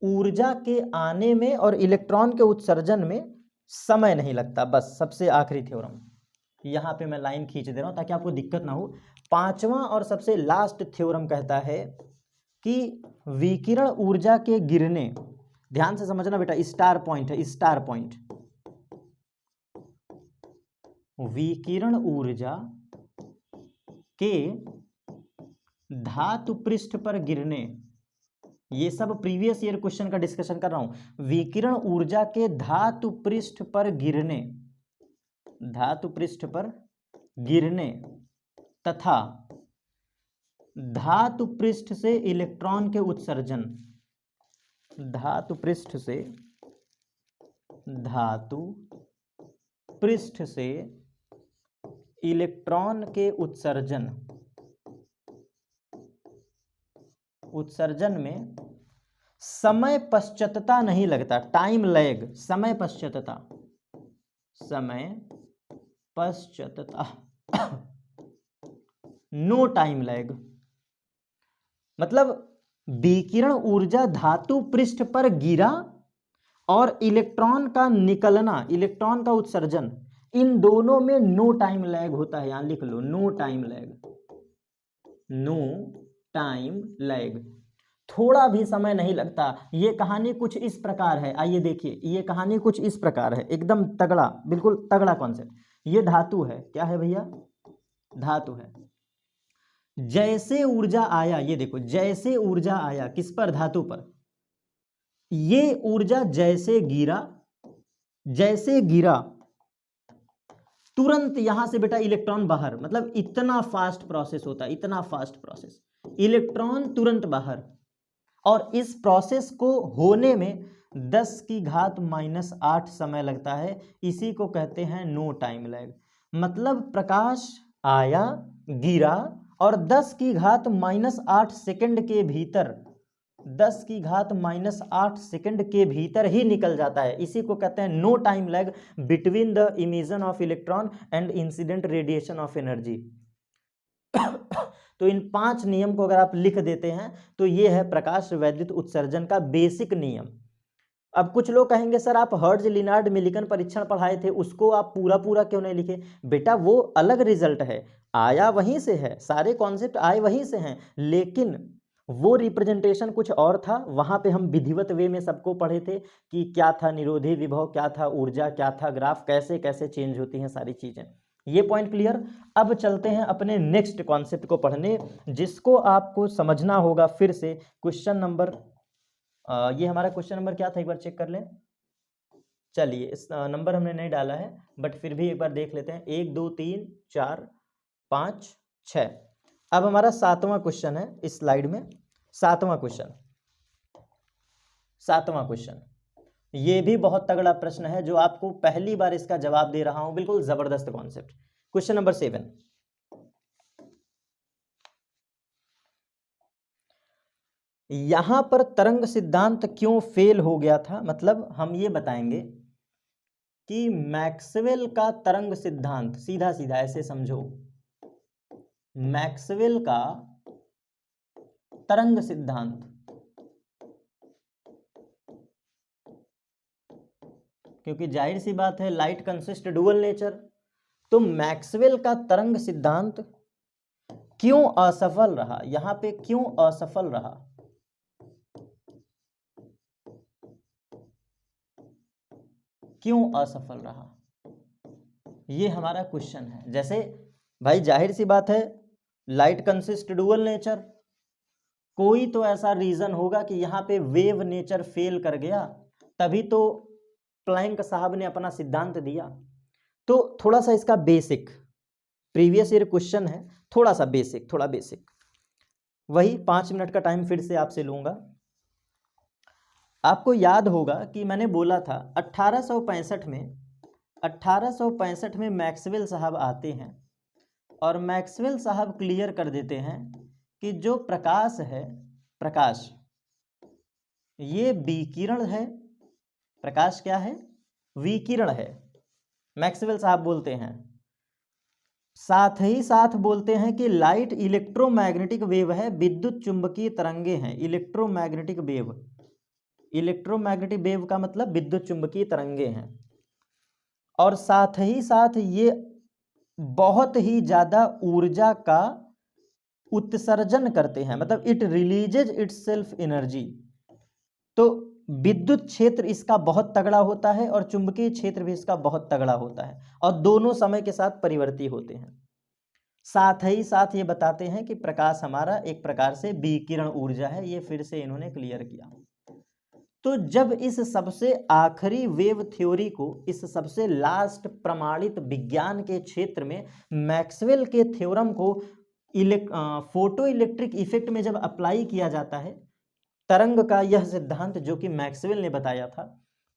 ऊर्जा के आने में और इलेक्ट्रॉन के उत्सर्जन में समय नहीं लगता। बस सबसे आखिरी थ्योरम, यहां पे मैं लाइन खींच दे रहा हूं ताकि आपको दिक्कत ना हो। 5वां और सबसे लास्ट थ्योरम कहता है कि विकिरण ऊर्जा के गिरने, ध्यान से समझना बेटा, स्टार पॉइंट है, स्टार पॉइंट, विकिरण ऊर्जा के धातु पृष्ठ पर गिरने, ये सब प्रीवियस ईयर क्वेश्चन का डिस्कशन कर रहा हूं। विकिरण ऊर्जा के धातु पृष्ठ पर गिरने, धातु पृष्ठ पर गिरने तथा धातु पृष्ठ से इलेक्ट्रॉन के उत्सर्जन, धातु पृष्ठ से, धातु पृष्ठ से इलेक्ट्रॉन के उत्सर्जन, उत्सर्जन में समय पश्चातता नहीं लगता, टाइम लैग, समय पश्चातता, समय पश्चातता, नो टाइम लैग। मतलब विकिरण ऊर्जा धातु पृष्ठ पर गिरा और इलेक्ट्रॉन का निकलना, इलेक्ट्रॉन का उत्सर्जन, इन दोनों में नो टाइम लैग होता है। यहां लिख लो, no time lag, no time lag, थोड़ा भी समय नहीं लगता। ये कहानी कुछ इस प्रकार है, आइए देखिए, ये कहानी कुछ इस प्रकार है, एकदम तगड़ा, बिल्कुल तगड़ा कॉन्सेप्ट। ये धातु है, क्या है भैया? धातु है। जैसे ऊर्जा आया, ये देखो, जैसे ऊर्जा आया किस पर? धातु पर। ये ऊर्जा जैसे गिरा, जैसे गिरा तुरंत यहां से बेटा इलेक्ट्रॉन बाहर, मतलब इतना फास्ट प्रोसेस होता है, इतना फास्ट प्रोसेस, इलेक्ट्रॉन तुरंत बाहर। और इस प्रोसेस को होने में 10 की घात -8 समय लगता है, इसी को कहते हैं नो टाइम लैग। मतलब प्रकाश आया, गिरा, और 10 की घात -8 सेकंड के भीतर, 10 की घात -8 सेकंड के भीतर ही निकल जाता है। इसी को कहते हैं no time lag between the emission of electron and incident radiation of energy. तो इन 5 नियम को अगर आप लिख देते हैं तो ये है प्रकाश वैद्युत उत्सर्जन का बेसिक नियम। अब कुछ लोग कहेंगे सर आप हर्ट्ज लिनार्ड मिलिकन परीक्षण पढ़ाए थे, उसको आप पूरा पूरा क्यों नहीं लिखे? बेटा वो अलग रिजल्ट है, आया वहीं से है, सारे कॉन्सेप्ट आए वहीं से हैं, लेकिन वो रिप्रेजेंटेशन कुछ और था। वहां पे हम विधिवत वे में सबको पढ़े थे कि क्या था निरोधी विभव, क्या था ऊर्जा, क्या था ग्राफ, कैसे कैसे चेंज होती हैं सारी चीजें। ये पॉइंट क्लियर। अब चलते हैं अपने नेक्स्ट कॉन्सेप्ट को पढ़ने, जिसको आपको समझना होगा फिर से। क्वेश्चन नंबर, ये हमारा क्वेश्चन नंबर क्या था, एक बार चेक कर लें। चलिए, इस नंबर हमने नहीं डाला है, बट फिर भी एक बार देख लेते हैं। 1 2 3 4 5 6। अब हमारा 7वां क्वेश्चन है इस स्लाइड में, 7वां क्वेश्चन, 7वां क्वेश्चन। ये भी बहुत तगड़ा प्रश्न है जो आपको पहली बार इसका जवाब दे रहा हूं, बिल्कुल जबरदस्त कॉन्सेप्ट। क्वेश्चन नंबर 7, यहां पर तरंग सिद्धांत क्यों फेल हो गया था, मतलब हम ये बताएंगे कि मैक्सवेल का तरंग सिद्धांत, सीधा सीधा ऐसे समझो, मैक्सवेल का तरंग सिद्धांत क्योंकि जाहिर सी बात है लाइट कंसिस्ट डुअल नेचर, तो मैक्सवेल का तरंग सिद्धांत क्यों असफल रहा, यहां पे क्यों असफल रहा, क्यों असफल रहा, ये हमारा क्वेश्चन है। जैसे भाई जाहिर सी बात है लाइट कंसिस्ट डुअल नेचर, कोई तो ऐसा रीजन होगा कि यहाँ पे वेव नेचर फेल कर गया, तभी तो प्लैंक साहब ने अपना सिद्धांत दिया। तो थोड़ा सा इसका बेसिक प्रीवियस ईयर क्वेश्चन है, थोड़ा सा बेसिक, थोड़ा बेसिक, वही 5 मिनट का टाइम फिर से आपसे लूंगा। आपको याद होगा कि मैंने बोला था 1865 में मैक्सवेल साहब आते हैं और मैक्सवेल साहब क्लियर कर देते हैं कि जो प्रकाश है, प्रकाश ये विकिरण है, प्रकाश क्या है, विकिरण है, मैक्सवेल साहब बोलते हैं। साथ ही साथ बोलते हैं कि लाइट इलेक्ट्रोमैग्नेटिक वेव है, विद्युत चुंबकीय तरंगे हैं, इलेक्ट्रोमैग्नेटिक वेव, इलेक्ट्रोमैग्नेटिक वेव का मतलब विद्युत चुंबकीय तरंगे हैं, और साथ ही साथ ये बहुत ही ज्यादा ऊर्जा का उत्सर्जन करते हैं, मतलब इट रिलीजेज इटसेल्फ एनर्जी। तो विद्युत क्षेत्र इसका बहुत तगड़ा होता है और चुंबकीय क्षेत्र भी इसका बहुत तगड़ा होता है, और दोनों समय के साथ परिवर्ती होते हैं। साथ ही साथ ये बताते हैं कि प्रकाश हमारा एक प्रकार से विकिरण ऊर्जा है, ये फिर से इन्होंने क्लियर किया। तो जब इस सबसे आखिरी वेव थ्योरी को, इस सबसे लास्ट प्रमाणित विज्ञान के क्षेत्र में मैक्सवेल के थ्योरम को फोटो इलेक्ट्रिक इफेक्ट में जब अप्लाई किया जाता है, तरंग का यह सिद्धांत जो कि मैक्सवेल ने बताया था,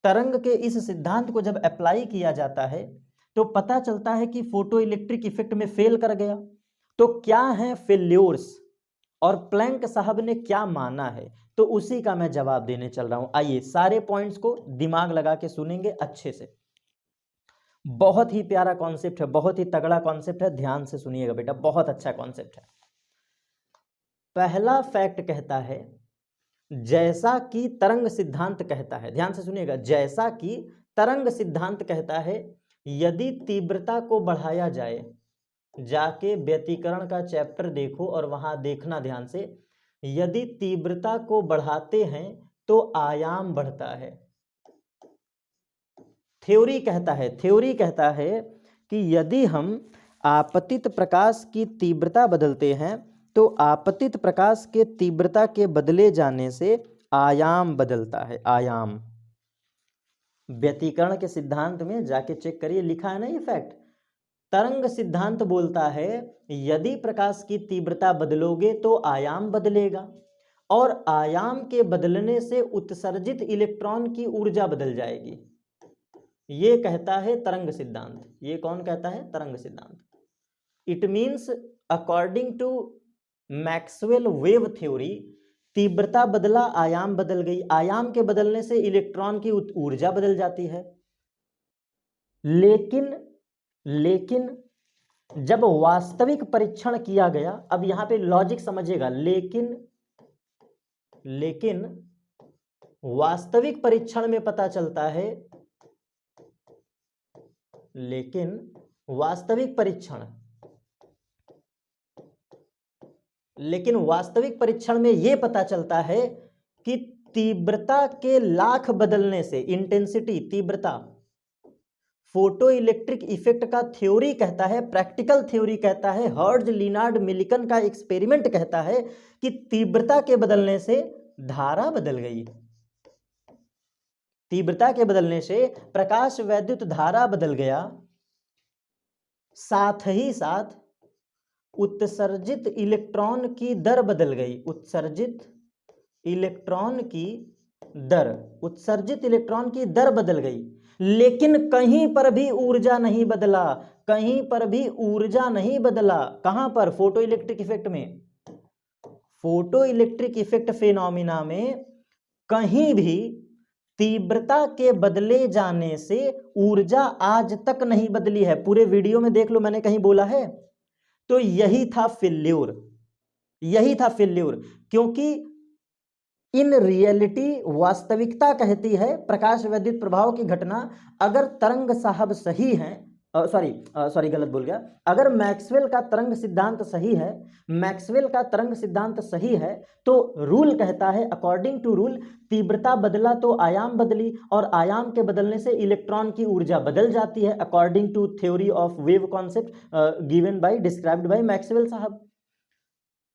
तरंग के इस सिद्धांत को जब अप्लाई किया जाता है तो पता चलता है कि फोटो इलेक्ट्रिक इफेक्ट में फेल कर गया। तो क्या है फेल्योर्स और प्लैंक साहब ने क्या माना है, तो उसी का मैं जवाब देने चल रहा हूं। आइए सारे पॉइंट्स को दिमाग लगा के सुनेंगे अच्छे से, बहुत ही प्यारा कॉन्सेप्ट है, बहुत ही तगड़ा कॉन्सेप्ट है, ध्यान से सुनिएगा बेटा, बहुत अच्छा कॉन्सेप्ट है। पहला फैक्ट कहता है, जैसा कि तरंग सिद्धांत कहता है, ध्यान से सुनिएगा, जैसा कि तरंग सिद्धांत कहता है, यदि तीव्रता को बढ़ाया जाए, जाके व्यतिकरण का चैप्टर देखो और वहां देखना ध्यान से, यदि तीव्रता को बढ़ाते हैं तो आयाम बढ़ता है। थ्योरी कहता है कि यदि हम आपतित प्रकाश की तीव्रता बदलते हैं तो आपतित प्रकाश के तीव्रता के बदले जाने से आयाम बदलता है, आयाम। व्यतिकरण के सिद्धांत में जाके चेक करिए, लिखा है ना ये फैक्ट। तरंग सिद्धांत बोलता है यदि प्रकाश की तीव्रता बदलोगे तो आयाम बदलेगा, और आयाम के बदलने से उत्सर्जित इलेक्ट्रॉन की ऊर्जा बदल जाएगी। ये कहता है तरंग सिद्धांत। ये कौन कहता है? तरंग सिद्धांत। It means according to Maxwell wave theory, तीव्रता बदला, आयाम बदल गई, आयाम के बदलने से इलेक्ट्रॉन की ऊर्जा बदल जाती है। लेकिन जब वास्तविक परीक्षण किया गया, अब यहां पे लॉजिक समझिएगा, लेकिन वास्तविक परीक्षण में पता चलता है, लेकिन वास्तविक परीक्षण में यह पता चलता है कि तीव्रता के लाख बदलने से, इंटेंसिटी, तीव्रता, फोटो इलेक्ट्रिक इफेक्ट का थ्योरी कहता है, प्रैक्टिकल थ्योरी कहता है, हर्ट्ज लिनार्ड मिलिकन का एक्सपेरिमेंट कहता है कि तीव्रता के बदलने से धारा बदल गई। तीव्रता के बदलने से प्रकाश वैद्युत धारा बदल गया, साथ ही साथ उत्सर्जित इलेक्ट्रॉन की दर बदल गई, उत्सर्जित इलेक्ट्रॉन की दर, उत्सर्जित इलेक्ट्रॉन की दर बदल गई, लेकिन कहीं पर भी ऊर्जा नहीं बदला, कहीं पर भी ऊर्जा नहीं बदला। कहां पर? फोटो इलेक्ट्रिक इफेक्ट में। फोटो इलेक्ट्रिक इफेक्ट फिनोमिना में कहीं भी तीव्रता के बदले जाने से ऊर्जा आज तक नहीं बदली है। पूरे वीडियो में देख लो, मैंने कहीं बोला है? तो यही था फेल्योर, यही था फेल्योर। क्योंकि इन रियलिटी, वास्तविकता कहती है प्रकाश विद्युत प्रभाव की घटना, अगर तरंग साहब सही है, सॉरी गलत बोल गया, अगर मैक्सवेल का तरंग सिद्धांत सही है, मैक्सवेल का तरंग सिद्धांत सही है, तो रूल कहता है, अकॉर्डिंग टू रूल, तीव्रता बदला तो आयाम बदली, और आयाम के बदलने से इलेक्ट्रॉन की ऊर्जा बदल जाती है, according to theory of wave concept given by, described by Maxwell साहब।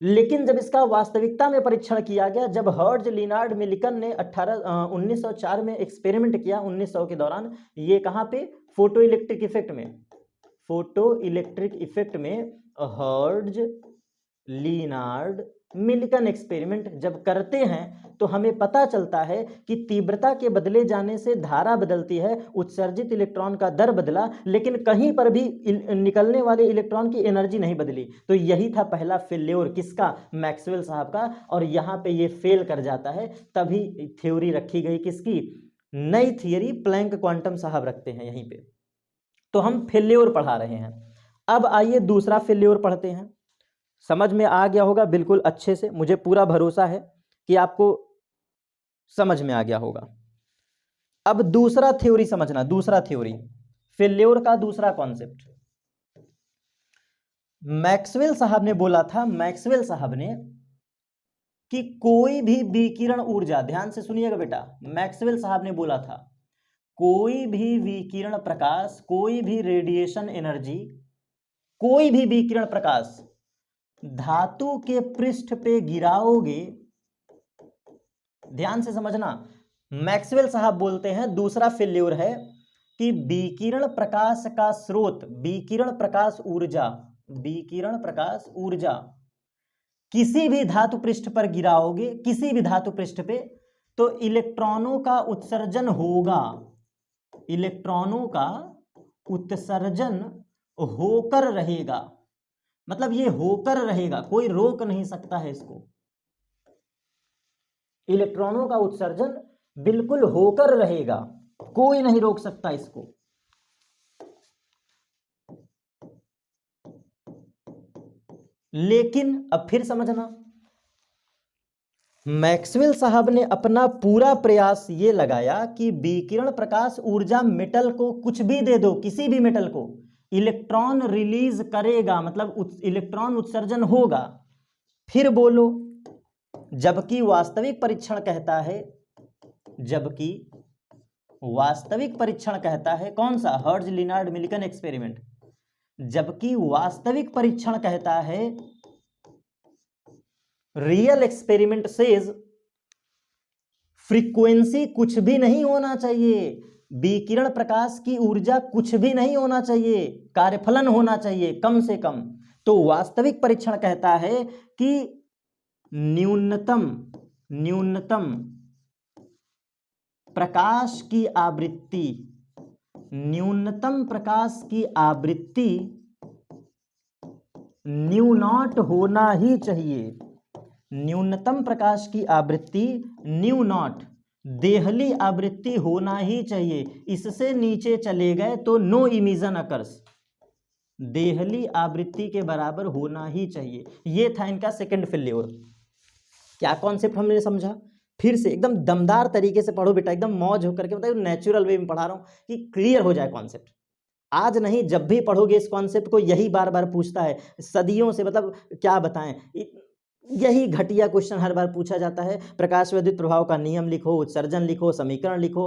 लेकिन जब इसका वास्तविकता में परीक्षण किया गया, जब हर्ट्ज, लिनार्ड, मिलिकन ने 1904 में एक्सपेरिमेंट किया, 1900 के दौरान, ये कहां पे? फोटो इलेक्ट्रिक इफेक्ट में। फोटो इलेक्ट्रिक इफेक्ट में हर्ट्ज, लिनार्ड, मिलिकन एक्सपेरिमेंट जब करते हैं तो हमें पता चलता है कि तीव्रता के बदले जाने से धारा बदलती है, उत्सर्जित इलेक्ट्रॉन का दर बदला, लेकिन कहीं पर भी निकलने वाले इलेक्ट्रॉन की एनर्जी नहीं बदली। तो यही था पहला फेल्योर, किसका? मैक्सवेल साहब का। और यहां पे ये फेल कर जाता है, तभी थ्योरी रखी गई किसकी? नई थियरी प्लैंक क्वांटम साहब रखते हैं यहीं पे। तो हम फेल्योर पढ़ा रहे हैं। अब आइए दूसरा फेल्योर पढ़ते हैं। समझ में आ गया होगा बिल्कुल अच्छे से, मुझे पूरा भरोसा है कि आपको समझ में आ गया होगा। अब दूसरा थ्योरी समझना, दूसरा थ्योरी, फेल्योर का दूसरा कॉन्सेप्ट। मैक्सवेल साहब ने बोला था, मैक्सवेल साहब ने, कि कोई भी विकिरण ऊर्जा, ध्यान से सुनिएगा बेटा, मैक्सवेल साहब ने बोला था, कोई भी विकिरण प्रकाश, कोई भी रेडिएशन एनर्जी, कोई भी विकिरण प्रकाश धातु के पृष्ठ पे गिराओगे, ध्यान से समझना, मैक्सवेल साहब बोलते हैं दूसरा फेल्योर है कि विकिरण प्रकाश का स्रोत, विकिरण प्रकाश ऊर्जा, विकिरण प्रकाश ऊर्जा किसी भी धातु पृष्ठ पर गिराओगे, किसी भी धातु पृष्ठ पे, तो इलेक्ट्रॉनों का उत्सर्जन होगा, इलेक्ट्रॉनों का उत्सर्जन होकर रहेगा। मतलब ये होकर रहेगा, कोई रोक नहीं सकता है इसको। इलेक्ट्रॉनों का उत्सर्जन बिल्कुल होकर रहेगा, कोई नहीं रोक सकता इसको। लेकिन अब फिर समझना, मैक्सवेल साहब ने अपना पूरा प्रयास ये लगाया कि विकिरण प्रकाश ऊर्जा मेटल को कुछ भी दे दो, किसी भी मेटल को, इलेक्ट्रॉन रिलीज करेगा, मतलब इलेक्ट्रॉन उत्सर्जन होगा। फिर बोलो, जबकि वास्तविक परीक्षण कहता है, जबकि वास्तविक परीक्षण कहता है, कौन सा? Hertz, Lenard, Millikan experiment. जबकि वास्तविक परीक्षण कहता है, रियल एक्सपेरिमेंट सेज, फ्रीक्वेंसी कुछ भी नहीं होना चाहिए, विकिरण प्रकाश की ऊर्जा कुछ भी नहीं होना चाहिए, कार्यफलन होना चाहिए कम से कम। तो वास्तविक परीक्षण कहता है कि न्यूनतम प्रकाश की आवृत्ति, न्यूनतम प्रकाश की आवृत्ति न्यू नॉट होना ही चाहिए, न्यूनतम प्रकाश की आवृत्ति न्यू नॉट, देहली आवृत्ति होना ही चाहिए। इससे नीचे चले गए तो नो इमिशन अकर्स, देहली आवृत्ति के बराबर होना ही चाहिए। यह था इनका सेकंड फेल्योर। क्या कॉन्सेप्ट हमने समझा? फिर से एकदम दमदार तरीके से पढ़ो बेटा, एकदम मौज होकर के, मतलब नेचुरल वे में पढ़ा रहा हूं कि क्लियर हो जाए कॉन्सेप्ट। आज नहीं, जब भी पढ़ोगे इस कॉन्सेप्ट को, यही बार बार पूछता है सदियों से, मतलब क्या बताएं, यही घटिया क्वेश्चन हर बार पूछा जाता है। प्रकाश विद्युत प्रभाव का नियम लिखो, उत्सर्जन लिखो, समीकरण लिखो,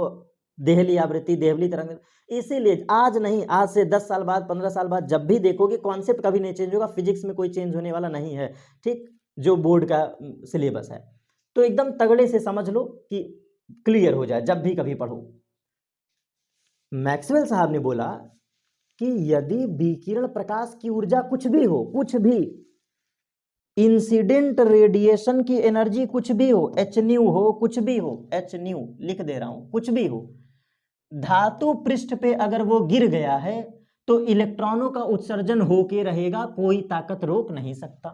देहली आवृत्ति, देहली तरंग। इसीलिए आज नहीं, आज से 10 साल बाद, 15 साल बाद जब भी देखोगे, कॉन्सेप्ट कभी नहीं चेंज होगा, फिजिक्स में कोई चेंज होने वाला नहीं है, ठीक, जो बोर्ड का सिलेबस है। तो एकदम तगड़े से समझ लो कि क्लियर हो जाए जब भी कभी पढ़ो। मैक्सवेल साहब ने बोला कि यदि विकिरण प्रकाश की ऊर्जा कुछ भी हो, कुछ भी, इंसिडेंट रेडिएशन की एनर्जी कुछ भी हो, एच न्यू हो, कुछ भी हो, एच न्यू लिख दे रहा हूं, कुछ भी हो, धातु पृष्ठ पे अगर वो गिर गया है तो इलेक्ट्रॉनों का उत्सर्जन होके रहेगा, कोई ताकत रोक नहीं सकता।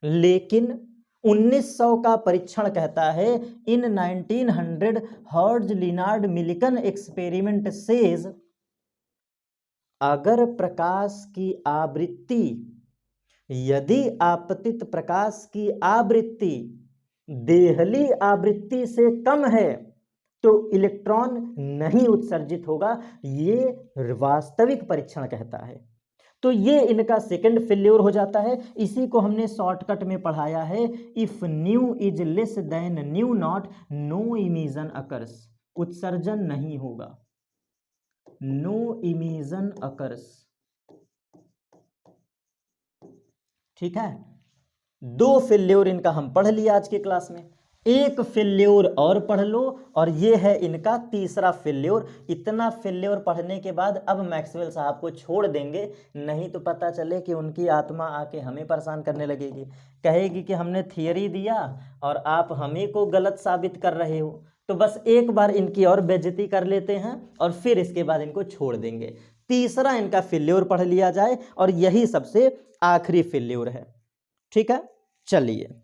लेकिन 1900 का परीक्षण कहता है, इन 1900 hertz Lenard Millikan experiment says, अगर प्रकाश की आवृत्ति, यदि आपतित प्रकाश की आवृत्ति देहली आवृत्ति से कम है तो इलेक्ट्रॉन नहीं उत्सर्जित होगा। ये वास्तविक परीक्षण कहता है। तो ये इनका सेकंड फेल्योर हो जाता है। इसी को हमने शॉर्टकट में पढ़ाया है, if new is less than new not know emission occurs, उत्सर्जन नहीं होगा, नो इमिशन अकर्स। ठीक है, दो फेल्योर इनका हम पढ़ लिया आज के क्लास में, एक फेल्योर और पढ़ लो और ये है इनका तीसरा फेल्योर। इतना फेल्योर पढ़ने के बाद अब मैक्सवेल साहब को छोड़ देंगे, नहीं तो पता चले कि उनकी आत्मा आके हमें परेशान करने लगेगी, कहेगी कि हमने थियरी दिया और आप हमें को गलत साबित कर रहे हो। तो बस एक बार इनकी और बेइज्जती कर लेते हैं और फिर इसके बाद इनको छोड़ देंगे। तीसरा इनका फेल्योर पढ़ लिया जाए और यही सबसे आखिरी फेल्योर है। ठीक है, चलिए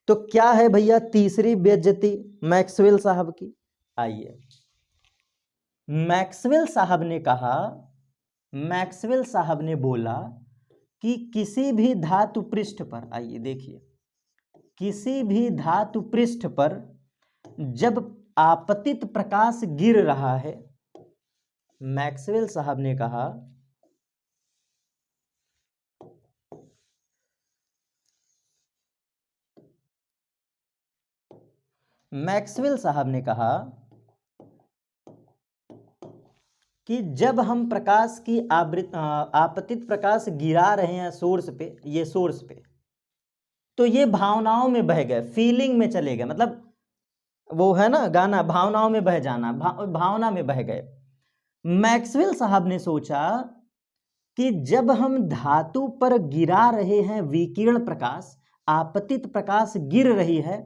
तो क्या है भैया तीसरी बेइज्जती मैक्सवेल साहब की? आइए, मैक्सवेल साहब ने कहा, मैक्सवेल साहब ने बोला कि किसी भी धातु पृष्ठ पर, आइए देखिए, किसी भी धातु पृष्ठ पर जब आपतित प्रकाश गिर रहा है, मैक्सवेल साहब ने कहा मैक्सवेल साहब ने कहा कि जब हम प्रकाश की आपतित प्रकाश गिरा रहे हैं सोर्स पे, ये सोर्स पे, तो ये भावनाओं में बह गए, फीलिंग में चले गए, मतलब वो है ना गाना, भावनाओं में बह जाना, भावना में बह गए। मैक्सवेल साहब ने सोचा कि जब हम धातु पर गिरा रहे हैं विकिरण प्रकाश, आपतित प्रकाश गिर रही है,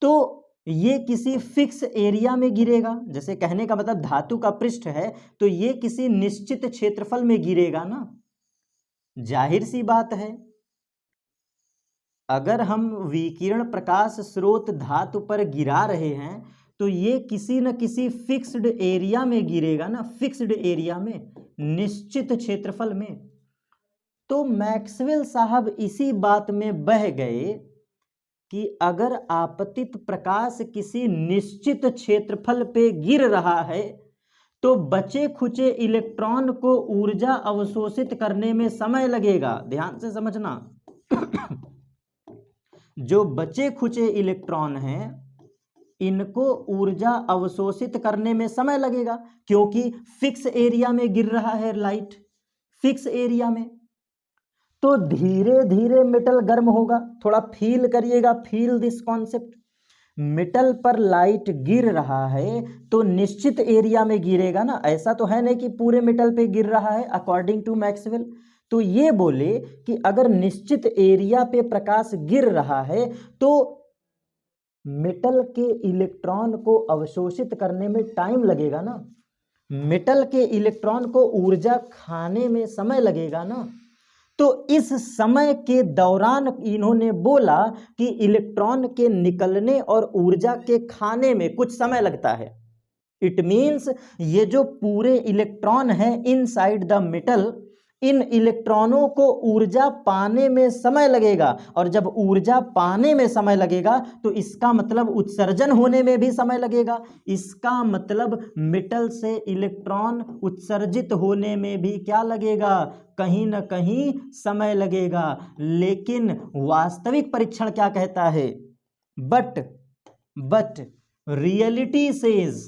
तो ये किसी फिक्स एरिया में गिरेगा। जैसे कहने का मतलब धातु का पृष्ठ है तो ये किसी निश्चित क्षेत्रफल में गिरेगा ना, जाहिर सी बात है। अगर हम विकिरण प्रकाश स्रोत धातु पर गिरा रहे हैं तो ये किसी न किसी फिक्स्ड एरिया में गिरेगा ना, फिक्स्ड एरिया में, निश्चित क्षेत्रफल में। तो मैक्सवेल साहब इसी बात में बह गए कि अगर आपतित प्रकाश किसी निश्चित क्षेत्रफल पे गिर रहा है तो बचे खुचे इलेक्ट्रॉन को ऊर्जा अवशोषित करने में समय लगेगा। ध्यान से समझना जो बचे खुचे इलेक्ट्रॉन हैं इनको ऊर्जा अवशोषित करने में समय लगेगा, क्योंकि फिक्स एरिया में गिर रहा है लाइट, फिक्स एरिया में। तो धीरे धीरे मेटल गर्म होगा। थोड़ा फील करिएगा, फील दिस कॉन्सेप्ट। मेटल पर लाइट गिर रहा है तो निश्चित एरिया में गिरेगा ना, ऐसा तो है नहीं कि पूरे मेटल पे गिर रहा है अकॉर्डिंग टू मैक्सवेल। तो ये बोले कि अगर निश्चित एरिया पे प्रकाश गिर रहा है तो मेटल के इलेक्ट्रॉन को अवशोषित करने में टाइम लगेगा ना, मेटल के इलेक्ट्रॉन को ऊर्जा खाने में समय लगेगा ना। तो इस समय के दौरान इन्होंने बोला कि इलेक्ट्रॉन के निकलने और ऊर्जा के खाने में कुछ समय लगता है। इट मीन्स ये जो पूरे इलेक्ट्रॉन है इनसाइड द मेटल, इन इलेक्ट्रॉनों को ऊर्जा पाने में समय लगेगा, और जब ऊर्जा पाने में समय लगेगा तो इसका मतलब उत्सर्जन होने में भी समय लगेगा। इसका मतलब मेटल से इलेक्ट्रॉन उत्सर्जित होने में भी क्या लगेगा, कहीं ना कहीं समय लगेगा। लेकिन वास्तविक परीक्षण क्या कहता है, but reality says,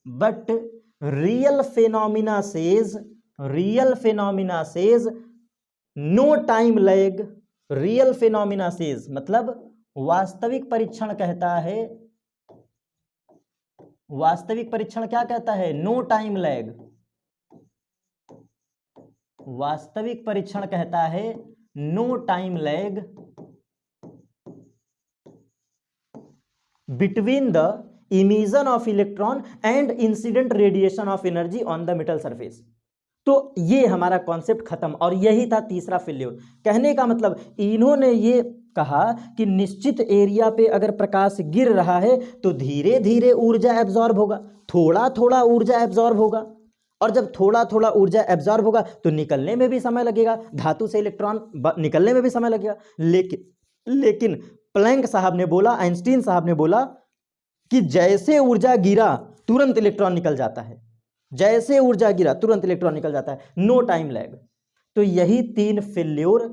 but real phenomena says no time lag. Real phenomena says मतलब वास्तविक परीक्षण कहता है, वास्तविक परीक्षण क्या कहता है, नो टाइम लैग। वास्तविक परीक्षण कहता है no time lag between the emission of electron and incident radiation of energy on the metal surface. तो ये हमारा कॉन्सेप्ट खत्म, और यही था तीसरा फेल्योर। कहने का मतलब इन्होंने ये कहा कि निश्चित एरिया पे अगर प्रकाश गिर रहा है तो धीरे धीरे ऊर्जा एब्जॉर्ब होगा, थोड़ा थोड़ा ऊर्जा एब्जॉर्ब होगा, और जब थोड़ा थोड़ा ऊर्जा एब्जॉर्ब होगा तो निकलने में भी समय लगेगा, धातु से इलेक्ट्रॉन निकलने में भी समय लगेगा। लेकिन प्लैंक साहब ने बोला, आइंस्टीन साहब ने बोला कि जैसे ऊर्जा गिरा तुरंत इलेक्ट्रॉन निकल जाता है, जैसे ऊर्जा गिरा तुरंत इलेक्ट्रॉन निकल जाता है, नो टाइम लैग। तो यही तीन फेल्योर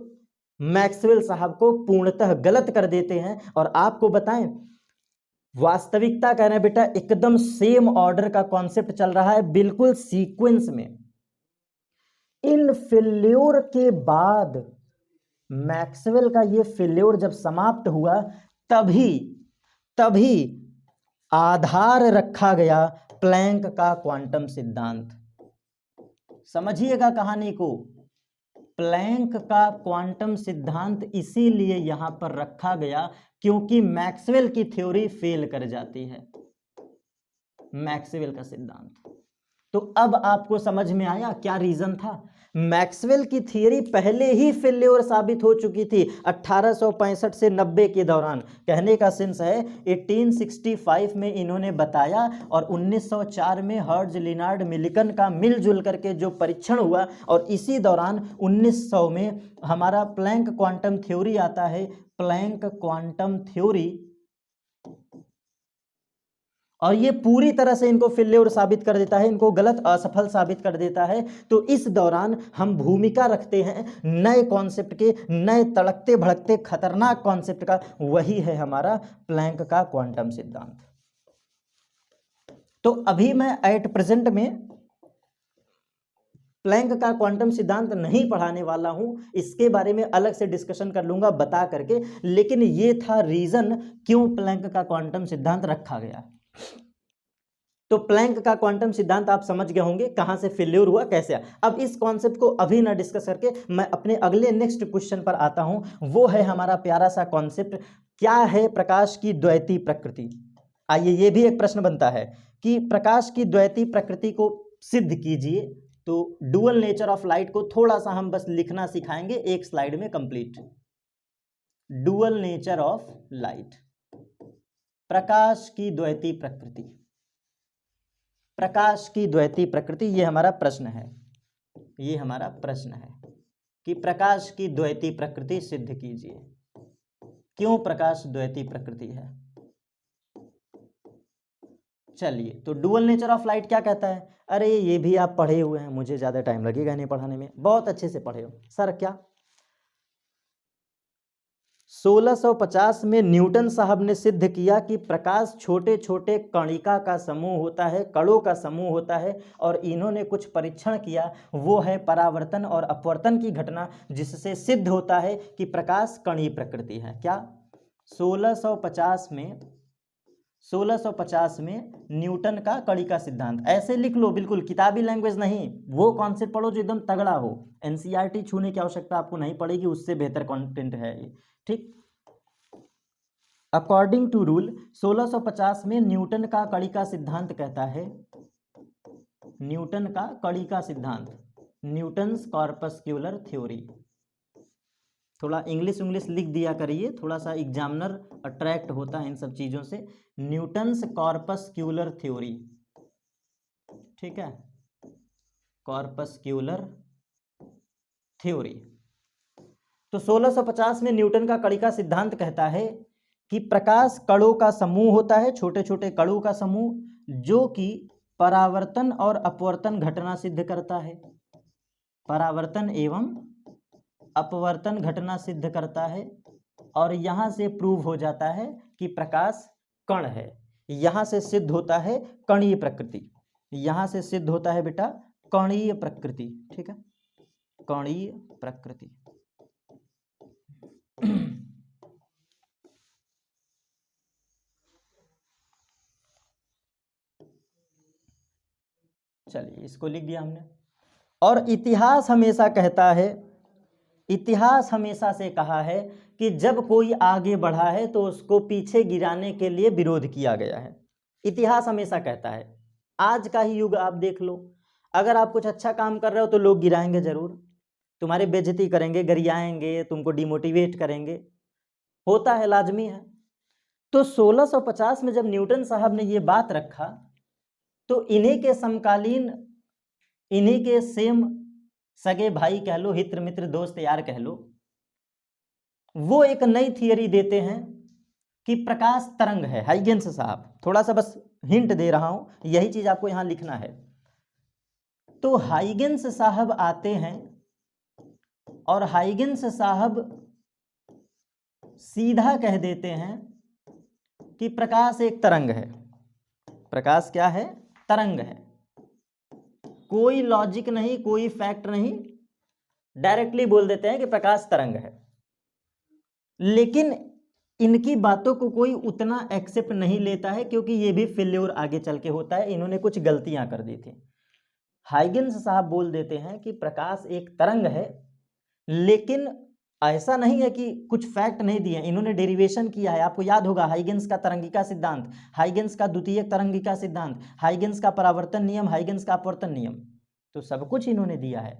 मैक्सवेल साहब को पूर्णतः गलत कर देते हैं। और आपको बताएं, वास्तविकता कह रहे हैं बेटा एकदम सेम ऑर्डर का कॉन्सेप्ट चल रहा है, बिल्कुल सीक्वेंस में। इन फेल्योर के बाद मैक्सवेल का ये फेल्योर जब समाप्त हुआ तभी तभी आधार रखा गया प्लैंक का क्वांटम सिद्धांत। समझिएगा कहानी को, प्लैंक का क्वांटम सिद्धांत इसीलिए यहां पर रखा गया क्योंकि मैक्सवेल की थ्योरी फेल कर जाती है, मैक्सवेल का सिद्धांत। तो अब आपको समझ में आया क्या रीजन था। मैक्सवेल की थियरी पहले ही फेल्योर साबित हो चुकी थी 1865 से 90 के दौरान। कहने का सेंस है 1865 में इन्होंने बताया और 1904 में हर्ट्ज लिनार्ड मिलिकन का मिलजुल करके जो परीक्षण हुआ, और इसी दौरान 1900 में हमारा प्लैंक क्वांटम थ्योरी आता है। प्लैंक क्वांटम थ्योरी, और ये पूरी तरह से इनको फेल्योर साबित कर देता है, इनको गलत असफल साबित कर देता है। तो इस दौरान हम भूमिका रखते हैं नए कॉन्सेप्ट के, नए तड़कते भड़कते खतरनाक कॉन्सेप्ट का, वही है हमारा प्लैंक का क्वांटम सिद्धांत। तो अभी मैं एट प्रेजेंट में प्लैंक का क्वांटम सिद्धांत नहीं पढ़ाने वाला हूं, इसके बारे में अलग से डिस्कशन कर लूंगा बता करके। लेकिन ये था रीजन क्यों प्लैंक का क्वांटम सिद्धांत रखा गया। तो प्लैंक का क्वांटम सिद्धांत आप समझ गए होंगे कहां से फेल्योर हुआ, कैसे। अब इस कॉन्सेप्ट को अभी ना डिस्कस करके मैं अपने अगले नेक्स्ट क्वेश्चन पर आता हूं। वो है हमारा प्यारा सा कॉन्सेप्ट, क्या है प्रकाश की द्वैती प्रकृति। आइए, ये भी एक प्रश्न बनता है कि प्रकाश की द्वैती प्रकृति को सिद्ध कीजिए। तो डुअल नेचर ऑफ लाइट को थोड़ा सा हम बस लिखना सिखाएंगे एक स्लाइड में complete. Dual nature of light, प्रकाश की द्वैती प्रकृति, प्रकाश की द्वैती प्रकृति, ये हमारा प्रश्न है। ये हमारा प्रश्न है कि प्रकाश की द्वैती प्रकृति सिद्ध कीजिए। क्यों प्रकाश द्वैती प्रकृति है। चलिए, तो डुअल नेचर ऑफ लाइट क्या कहता है। अरे ये भी आप पढ़े हुए हैं, मुझे ज्यादा टाइम लगेगा नहीं पढ़ाने में, बहुत अच्छे से पढ़े हो सर। क्या 1650 में न्यूटन साहब ने सिद्ध किया कि प्रकाश छोटे छोटे कणिका का समूह होता है, कणों का समूह होता है। और इन्होंने कुछ परीक्षण किया, वो है परावर्तन और अपवर्तन की घटना, जिससे सिद्ध होता है कि प्रकाश कणीय प्रकृति है। क्या 1650 में न्यूटन का कणी का सिद्धांत, ऐसे लिख लो बिल्कुल, किताबी लैंग्वेज नहीं, वो कॉन्सेप्ट पढ़ो जो एकदम तगड़ा हो। एनसीईआरटी छूने की आवश्यकता आपको नहीं पड़ेगी, उससे बेहतर कंटेंट है ये, ठीक। अकॉर्डिंग टू रूल 1650 में न्यूटन का कणी का सिद्धांत कहता है, न्यूटन का कणी का सिद्धांत, न्यूटन्स कॉर्पस्क्यूलर थ्योरी। थोड़ा इंग्लिश लिख दिया करिए, थोड़ा सा एग्जामिनर अट्रैक्ट होता है इन सब चीजों से। न्यूटन्स कॉर्पस्क्यूलर थ्योरी, ठीक है, कॉर्पस्क्यूलर थ्योरी। तो 1650 में न्यूटन का कणी का सिद्धांत कहता है कि प्रकाश कणों का समूह होता है, छोटे छोटे कणों का समूह, जो कि परावर्तन और अपवर्तन घटना सिद्ध करता है, परावर्तन एवं अपवर्तन घटना सिद्ध करता है। और यहां से प्रूव हो जाता है कि प्रकाश कण है। यहां से सिद्ध होता है कणीय प्रकृति, यहां से सिद्ध होता है बेटा कणीय प्रकृति, ठीक है, कणीय प्रकृति। चलिए, इसको लिख दिया हमने। और इतिहास हमेशा कहता है इतिहास हमेशा से कहा है कि जब कोई आगे बढ़ा है तो उसको पीछे गिराने के लिए विरोध किया गया है। इतिहास हमेशा कहता है। आज का ही युग आप देख लो, अगर आप कुछ अच्छा काम कर रहे हो तो लोग गिराएंगे जरूर, तुम्हारी बेइज्जती करेंगे, गरियाएंगे, तुमको डिमोटिवेट करेंगे, होता है, लाजमी है। तो 1650 में जब न्यूटन साहब ने ये बात रखा तो इन्हीं के समकालीन, इन्हीं के सेम सगे भाई कह लो, हित्र मित्र दोस्त यार कह लो, वो एक नई थियरी देते हैं कि प्रकाश तरंग है। हाइगेंस साहब, थोड़ा सा बस हिंट दे रहा हूं, यही चीज आपको यहां लिखना है। तो हाइगेंस साहब आते हैं और हाइगेंस साहब सीधा कह देते हैं कि प्रकाश एक तरंग है। प्रकाश क्या है? तरंग है। कोई लॉजिक नहीं, कोई फैक्ट नहीं, डायरेक्टली बोल देते हैं कि प्रकाश तरंग है। लेकिन इनकी बातों को कोई उतना एक्सेप्ट नहीं लेता है, क्योंकि ये भी फेल्योर आगे चल के होता है। इन्होंने कुछ गलतियां कर दी थी। हाइगेंस साहब बोल देते हैं कि प्रकाश एक तरंग है, लेकिन ऐसा नहीं है कि कुछ फैक्ट नहीं दिए। इन्होंने डेरिवेशन किया है, आपको याद होगा, हाइगेंस का तरंगिका सिद्धांत, हाइगेंस का द्वितीयक तरंगिका सिद्धांत, हाइगेंस का परावर्तन नियम, हाइगेंस का अपवर्तन नियम, तो सब कुछ इन्होंने दिया है।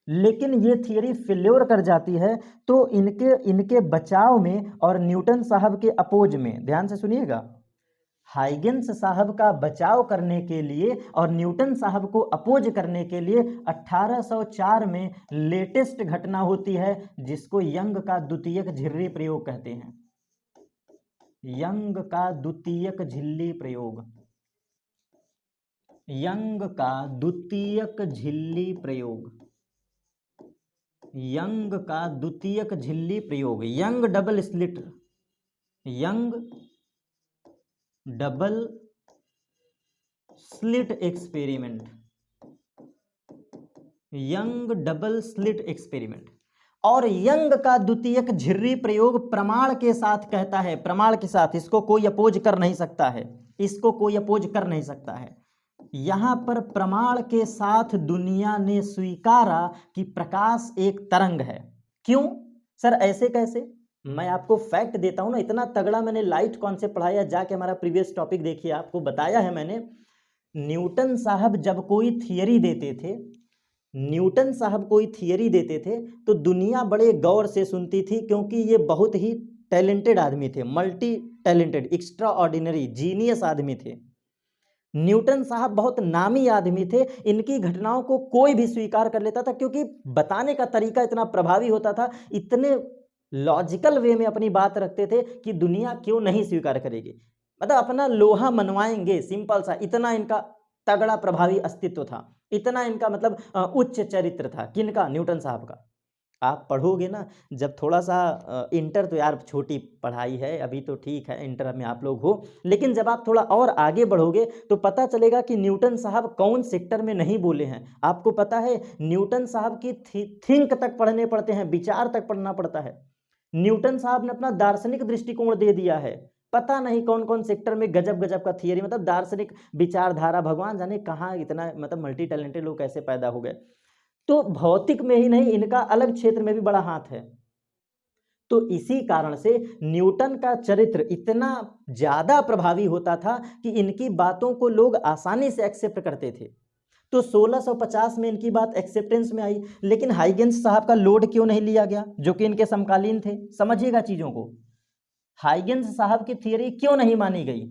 लेकिन ये थियरी फेल्योर कर जाती है। तो इनके बचाव में और न्यूटन साहब के अपोज में, ध्यान से सुनिएगा, हाइगेंस साहब का बचाव करने के लिए और न्यूटन साहब को अपोज करने के लिए 1804 में लेटेस्ट घटना होती है, जिसको यंग का द्वितीयक झिर्री प्रयोग कहते हैं। यंग का द्वितीयक झिल्ली प्रयोग, यंग का द्वितीयक झिल्ली प्रयोग, यंग का द्वितीयक झिल्ली प्रयोग, young double slit, young double slit experiment, young double slit experiment. और यंग का द्वितीयक झिर्री प्रयोग प्रमाण के साथ कहता है, प्रमाण के साथ, इसको कोई अपोज कर नहीं सकता है, इसको कोई अपोज कर नहीं सकता है। यहां पर प्रमाण के साथ दुनिया ने स्वीकारा कि प्रकाश एक तरंग है। क्यों सर, ऐसे कैसे? मैं आपको फैक्ट देता हूं ना, इतना तगड़ा मैंने लाइट कॉन्सेप्ट पढ़ाया, जाके हमारा प्रीवियस टॉपिक देखिए, आपको बताया है मैंने। न्यूटन साहब जब कोई थियरी देते थे, न्यूटन साहब कोई थियरी देते थे तो दुनिया बड़े गौर से सुनती थी, क्योंकि ये बहुत ही टैलेंटेड आदमी थे, multi talented, extra ordinary, genius आदमी थे। न्यूटन साहब बहुत नामी आदमी थे, इनकी घटनाओं को कोई भी स्वीकार कर लेता था, क्योंकि बताने का तरीका इतना प्रभावी होता था, इतने लॉजिकल वे में अपनी बात रखते थे कि दुनिया क्यों नहीं स्वीकार करेगी, मतलब अपना लोहा मनवाएंगे, सिंपल सा, इतना इनका तगड़ा प्रभावी अस्तित्व था, इतना इनका मतलब उच्च चरित्र था। किनका? न्यूटन साहब का। आप पढ़ोगे ना जब थोड़ा सा, इंटर तो यार छोटी पढ़ाई है, अभी तो ठीक है इंटर में आप लोग हो, लेकिन जब आप थोड़ा और आगे बढ़ोगे तो पता चलेगा कि न्यूटन साहब कौन सेक्टर में नहीं बोले हैं। आपको पता है, न्यूटन साहब की थिंक तक पढ़ने पड़ते हैं, विचार तक पढ़ना पड़ता है। न्यूटन साहब ने अपना दार्शनिक दृष्टिकोण दे दिया है, पता नहीं कौन कौन सेक्टर में गजब गजब का थियरी, मतलब दार्शनिक विचारधारा, भगवान जाने कहाँ इतना मतलब मल्टी टैलेंटेड लोग कैसे पैदा हो गए। तो भौतिक में ही नहीं, इनका अलग क्षेत्र में भी बड़ा हाथ है। तो इसी कारण से न्यूटन का चरित्र इतना ज्यादा प्रभावी होता था कि इनकी बातों को लोग आसानी से एक्सेप्ट करते थे। तो 1650 में इनकी बात एक्सेप्टेंस में आई, लेकिन हाइगेंस साहब का लोड क्यों नहीं लिया गया, जो कि इनके समकालीन थे? समझिएगा चीजों को, हाइगेंस साहब की थियरी क्यों नहीं मानी गई?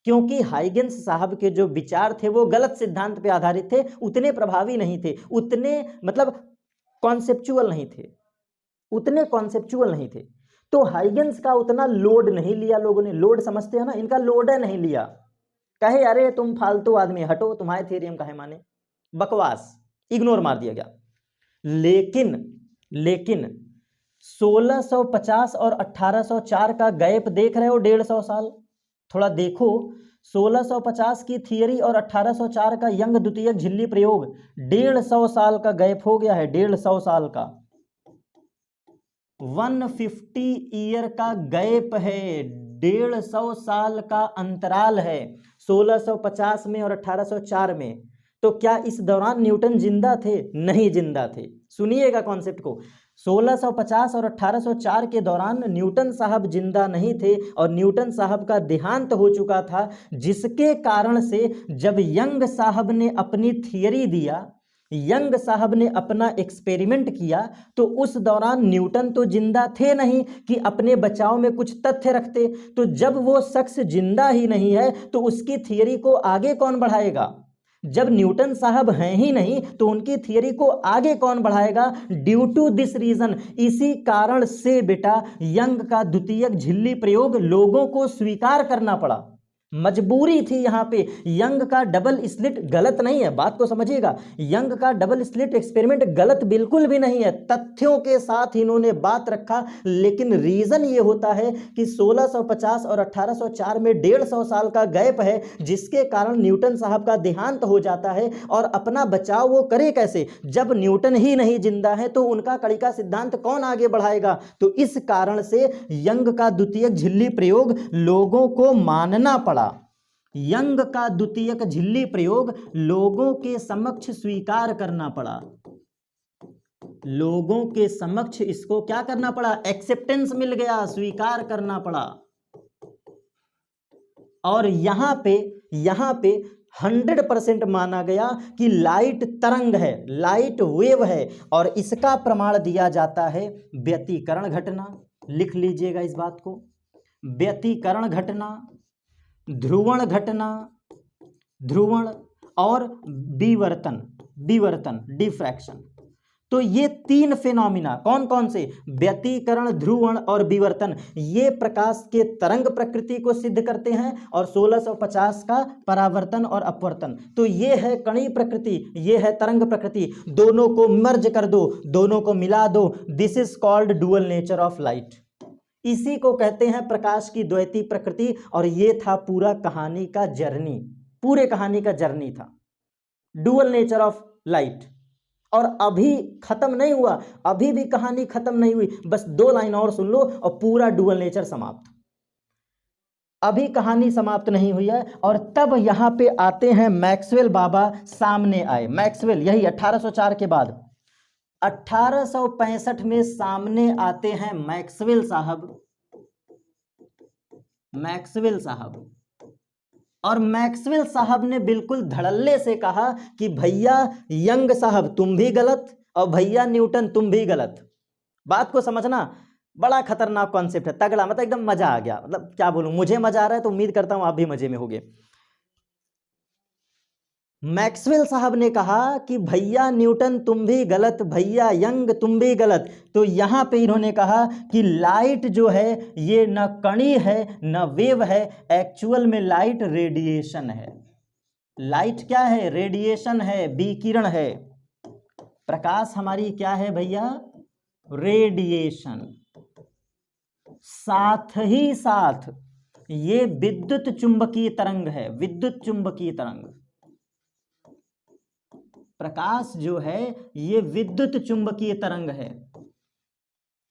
क्योंकि हाइगेंस साहब के जो विचार थे वो गलत सिद्धांत पे आधारित थे, उतने प्रभावी नहीं थे, उतने मतलब कॉन्सेप्चुअल नहीं थे, उतने कॉन्सेप्चुअल नहीं थे। तो हाइगेंस का उतना लोड नहीं लिया लोगों ने, लोड समझते हैं ना, इनका लोड नहीं लिया, कहे अरे तुम फालतू आदमी, हटो, तुम्हारे थ्योरी हम काहे माने, बकवास, इग्नोर मार दिया गया। लेकिन 1650 और 1804 का गैप देख रहे हो, 150 साल, थोड़ा देखो। 1650 की थियरी और 1804 का यंग द्वितीयक झिल्ली प्रयोग, 150 साल का गैप हो गया है, 150 साल का, 150 ईयर का गैप है, 150 साल का अंतराल है 1650 में और 1804 में। तो क्या इस दौरान न्यूटन जिंदा थे? नहीं जिंदा थे। सुनिएगा कॉन्सेप्ट को, 1650 और 1804 के दौरान न्यूटन साहब जिंदा नहीं थे और न्यूटन साहब का देहांत हो चुका था, जिसके कारण से जब यंग साहब ने अपनी थियरी दिया, यंग साहब ने अपना एक्सपेरिमेंट किया, तो उस दौरान न्यूटन तो जिंदा थे नहीं कि अपने बचाव में कुछ तथ्य रखते। तो जब वो शख्स जिंदा ही नहीं है तो उसकी थियरी को आगे कौन बढ़ाएगा? जब न्यूटन साहब हैं ही नहीं तो उनकी थियरी को आगे कौन बढ़ाएगा? ड्यू टू दिस रीजन, इसी कारण से बेटा यंग का द्वितीयक झिल्ली प्रयोग लोगों को स्वीकार करना पड़ा, मजबूरी थी। यहां पे यंग का डबल स्लिट गलत नहीं है, बात को समझिएगा, यंग का डबल स्लिट एक्सपेरिमेंट गलत बिल्कुल भी नहीं है, तथ्यों के साथ इन्होंने बात रखा। लेकिन रीजन ये होता है कि 1650 और 1804 में 150 साल का गैप है, जिसके कारण न्यूटन साहब का देहांत हो जाता है। और अपना बचाव वो करे कैसे जब न्यूटन ही नहीं जिंदा है? तो उनका कणिका सिद्धांत कौन आगे बढ़ाएगा? तो इस कारण से यंग का द्वितीयक झिल्ली प्रयोग लोगों को मानना पड़ा, यंग का द्वितीयक झिल्ली प्रयोग लोगों के समक्ष स्वीकार करना पड़ा, लोगों के समक्ष इसको क्या करना पड़ा? एक्सेप्टेंस मिल गया, स्वीकार करना पड़ा। और यहां पे 100% माना गया कि लाइट तरंग है, लाइट वेव है, और इसका प्रमाण दिया जाता है व्यतिकरण घटना। लिख लीजिएगा इस बात को, व्यतिकरण घटना, ध्रुवण घटना, ध्रुवण और विवर्तन डिफ्रैक्शन। तो ये तीन फिनोमिना कौन कौन से? व्यतिकरण, ध्रुवण और विवर्तन, ये प्रकाश के तरंग प्रकृति को सिद्ध करते हैं, और 1650 का परावर्तन और अपवर्तन। तो ये है कणी प्रकृति, ये है तरंग प्रकृति, दोनों को मर्ज कर दो, दोनों को मिला दो, this is called dual nature of light. इसी को कहते हैं प्रकाश की द्वैती प्रकृति। और ये था पूरा कहानी का जर्नी, पूरे कहानी का जर्नी था डुअल नेचर ऑफ लाइट। और अभी खत्म नहीं हुआ, अभी भी कहानी खत्म नहीं हुई, बस 2 लाइन और सुन लो और पूरा डुअल नेचर समाप्त। अभी कहानी समाप्त नहीं हुई है। और तब यहां पे आते हैं मैक्सवेल बाबा सामने आए। मैक्सवेल यही 1804 के बाद 1865 में सामने आते हैं मैक्सवेल साहब, मैक्सवेल साहब। और मैक्सवेल साहब ने बिल्कुल धड़ल्ले से कहा कि भैया यंग साहब तुम भी गलत और भैया न्यूटन तुम भी गलत। बात को समझना, बड़ा खतरनाक कॉन्सेप्ट है, तगड़ा, मतलब एकदम मजा आ गया, मतलब क्या बोलूं, मुझे मजा आ रहा है, तो उम्मीद करता हूं आप भी मजे में होगे। मैक्सवेल साहब ने कहा कि भैया न्यूटन तुम भी गलत, भैया यंग तुम भी गलत। तो यहां पे इन्होंने कहा कि लाइट जो है ये न कणी है न वेव है, एक्चुअल में लाइट रेडिएशन है। लाइट क्या है? रेडिएशन है, विकिरण है। प्रकाश हमारी क्या है भैया? रेडिएशन। साथ ही साथ ये विद्युत चुंबकीय तरंग है, विद्युत चुंबकीय तरंग। प्रकाश जो है ये विद्युत चुंबकीय तरंग है।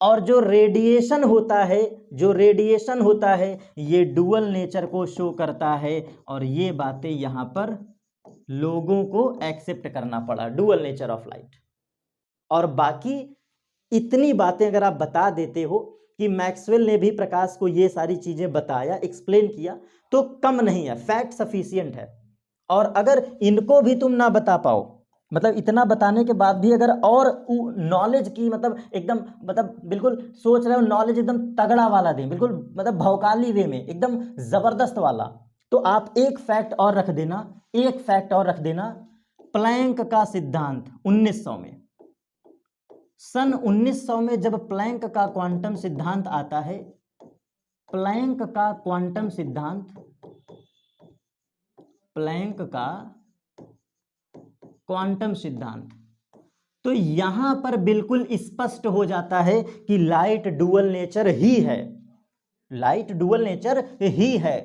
और जो रेडिएशन होता है, जो रेडिएशन होता है ये डुअल नेचर को शो करता है। और ये बातें यहां पर लोगों को एक्सेप्ट करना पड़ा, डुअल नेचर ऑफ लाइट। और बाकी इतनी बातें अगर आप बता देते हो कि मैक्सवेल ने भी प्रकाश को ये सारी चीजें बताया, एक्सप्लेन किया, तो कम नहीं है, फैक्ट सफिशिएंट है। और अगर इनको भी तुम ना बता पाओ, मतलब इतना बताने के बाद भी अगर और नॉलेज की मतलब एकदम मतलब बिल्कुल सोच रहे हो नॉलेज एकदम तगड़ा वाला दें, बिल्कुल मतलब भौकाली वे में एकदम जबरदस्त वाला, तो आप एक फैक्ट और रख देना, एक फैक्ट और रख देना। प्लैंक का सिद्धांत 1900 में, सन 1900 में जब प्लैंक का क्वांटम सिद्धांत आता है, प्लैंक का क्वांटम सिद्धांत, प्लैंक का क्वांटम सिद्धांत, तो यहां पर बिल्कुल स्पष्ट हो जाता है कि लाइट डुअल नेचर ही है, लाइट डुअल नेचर ही है।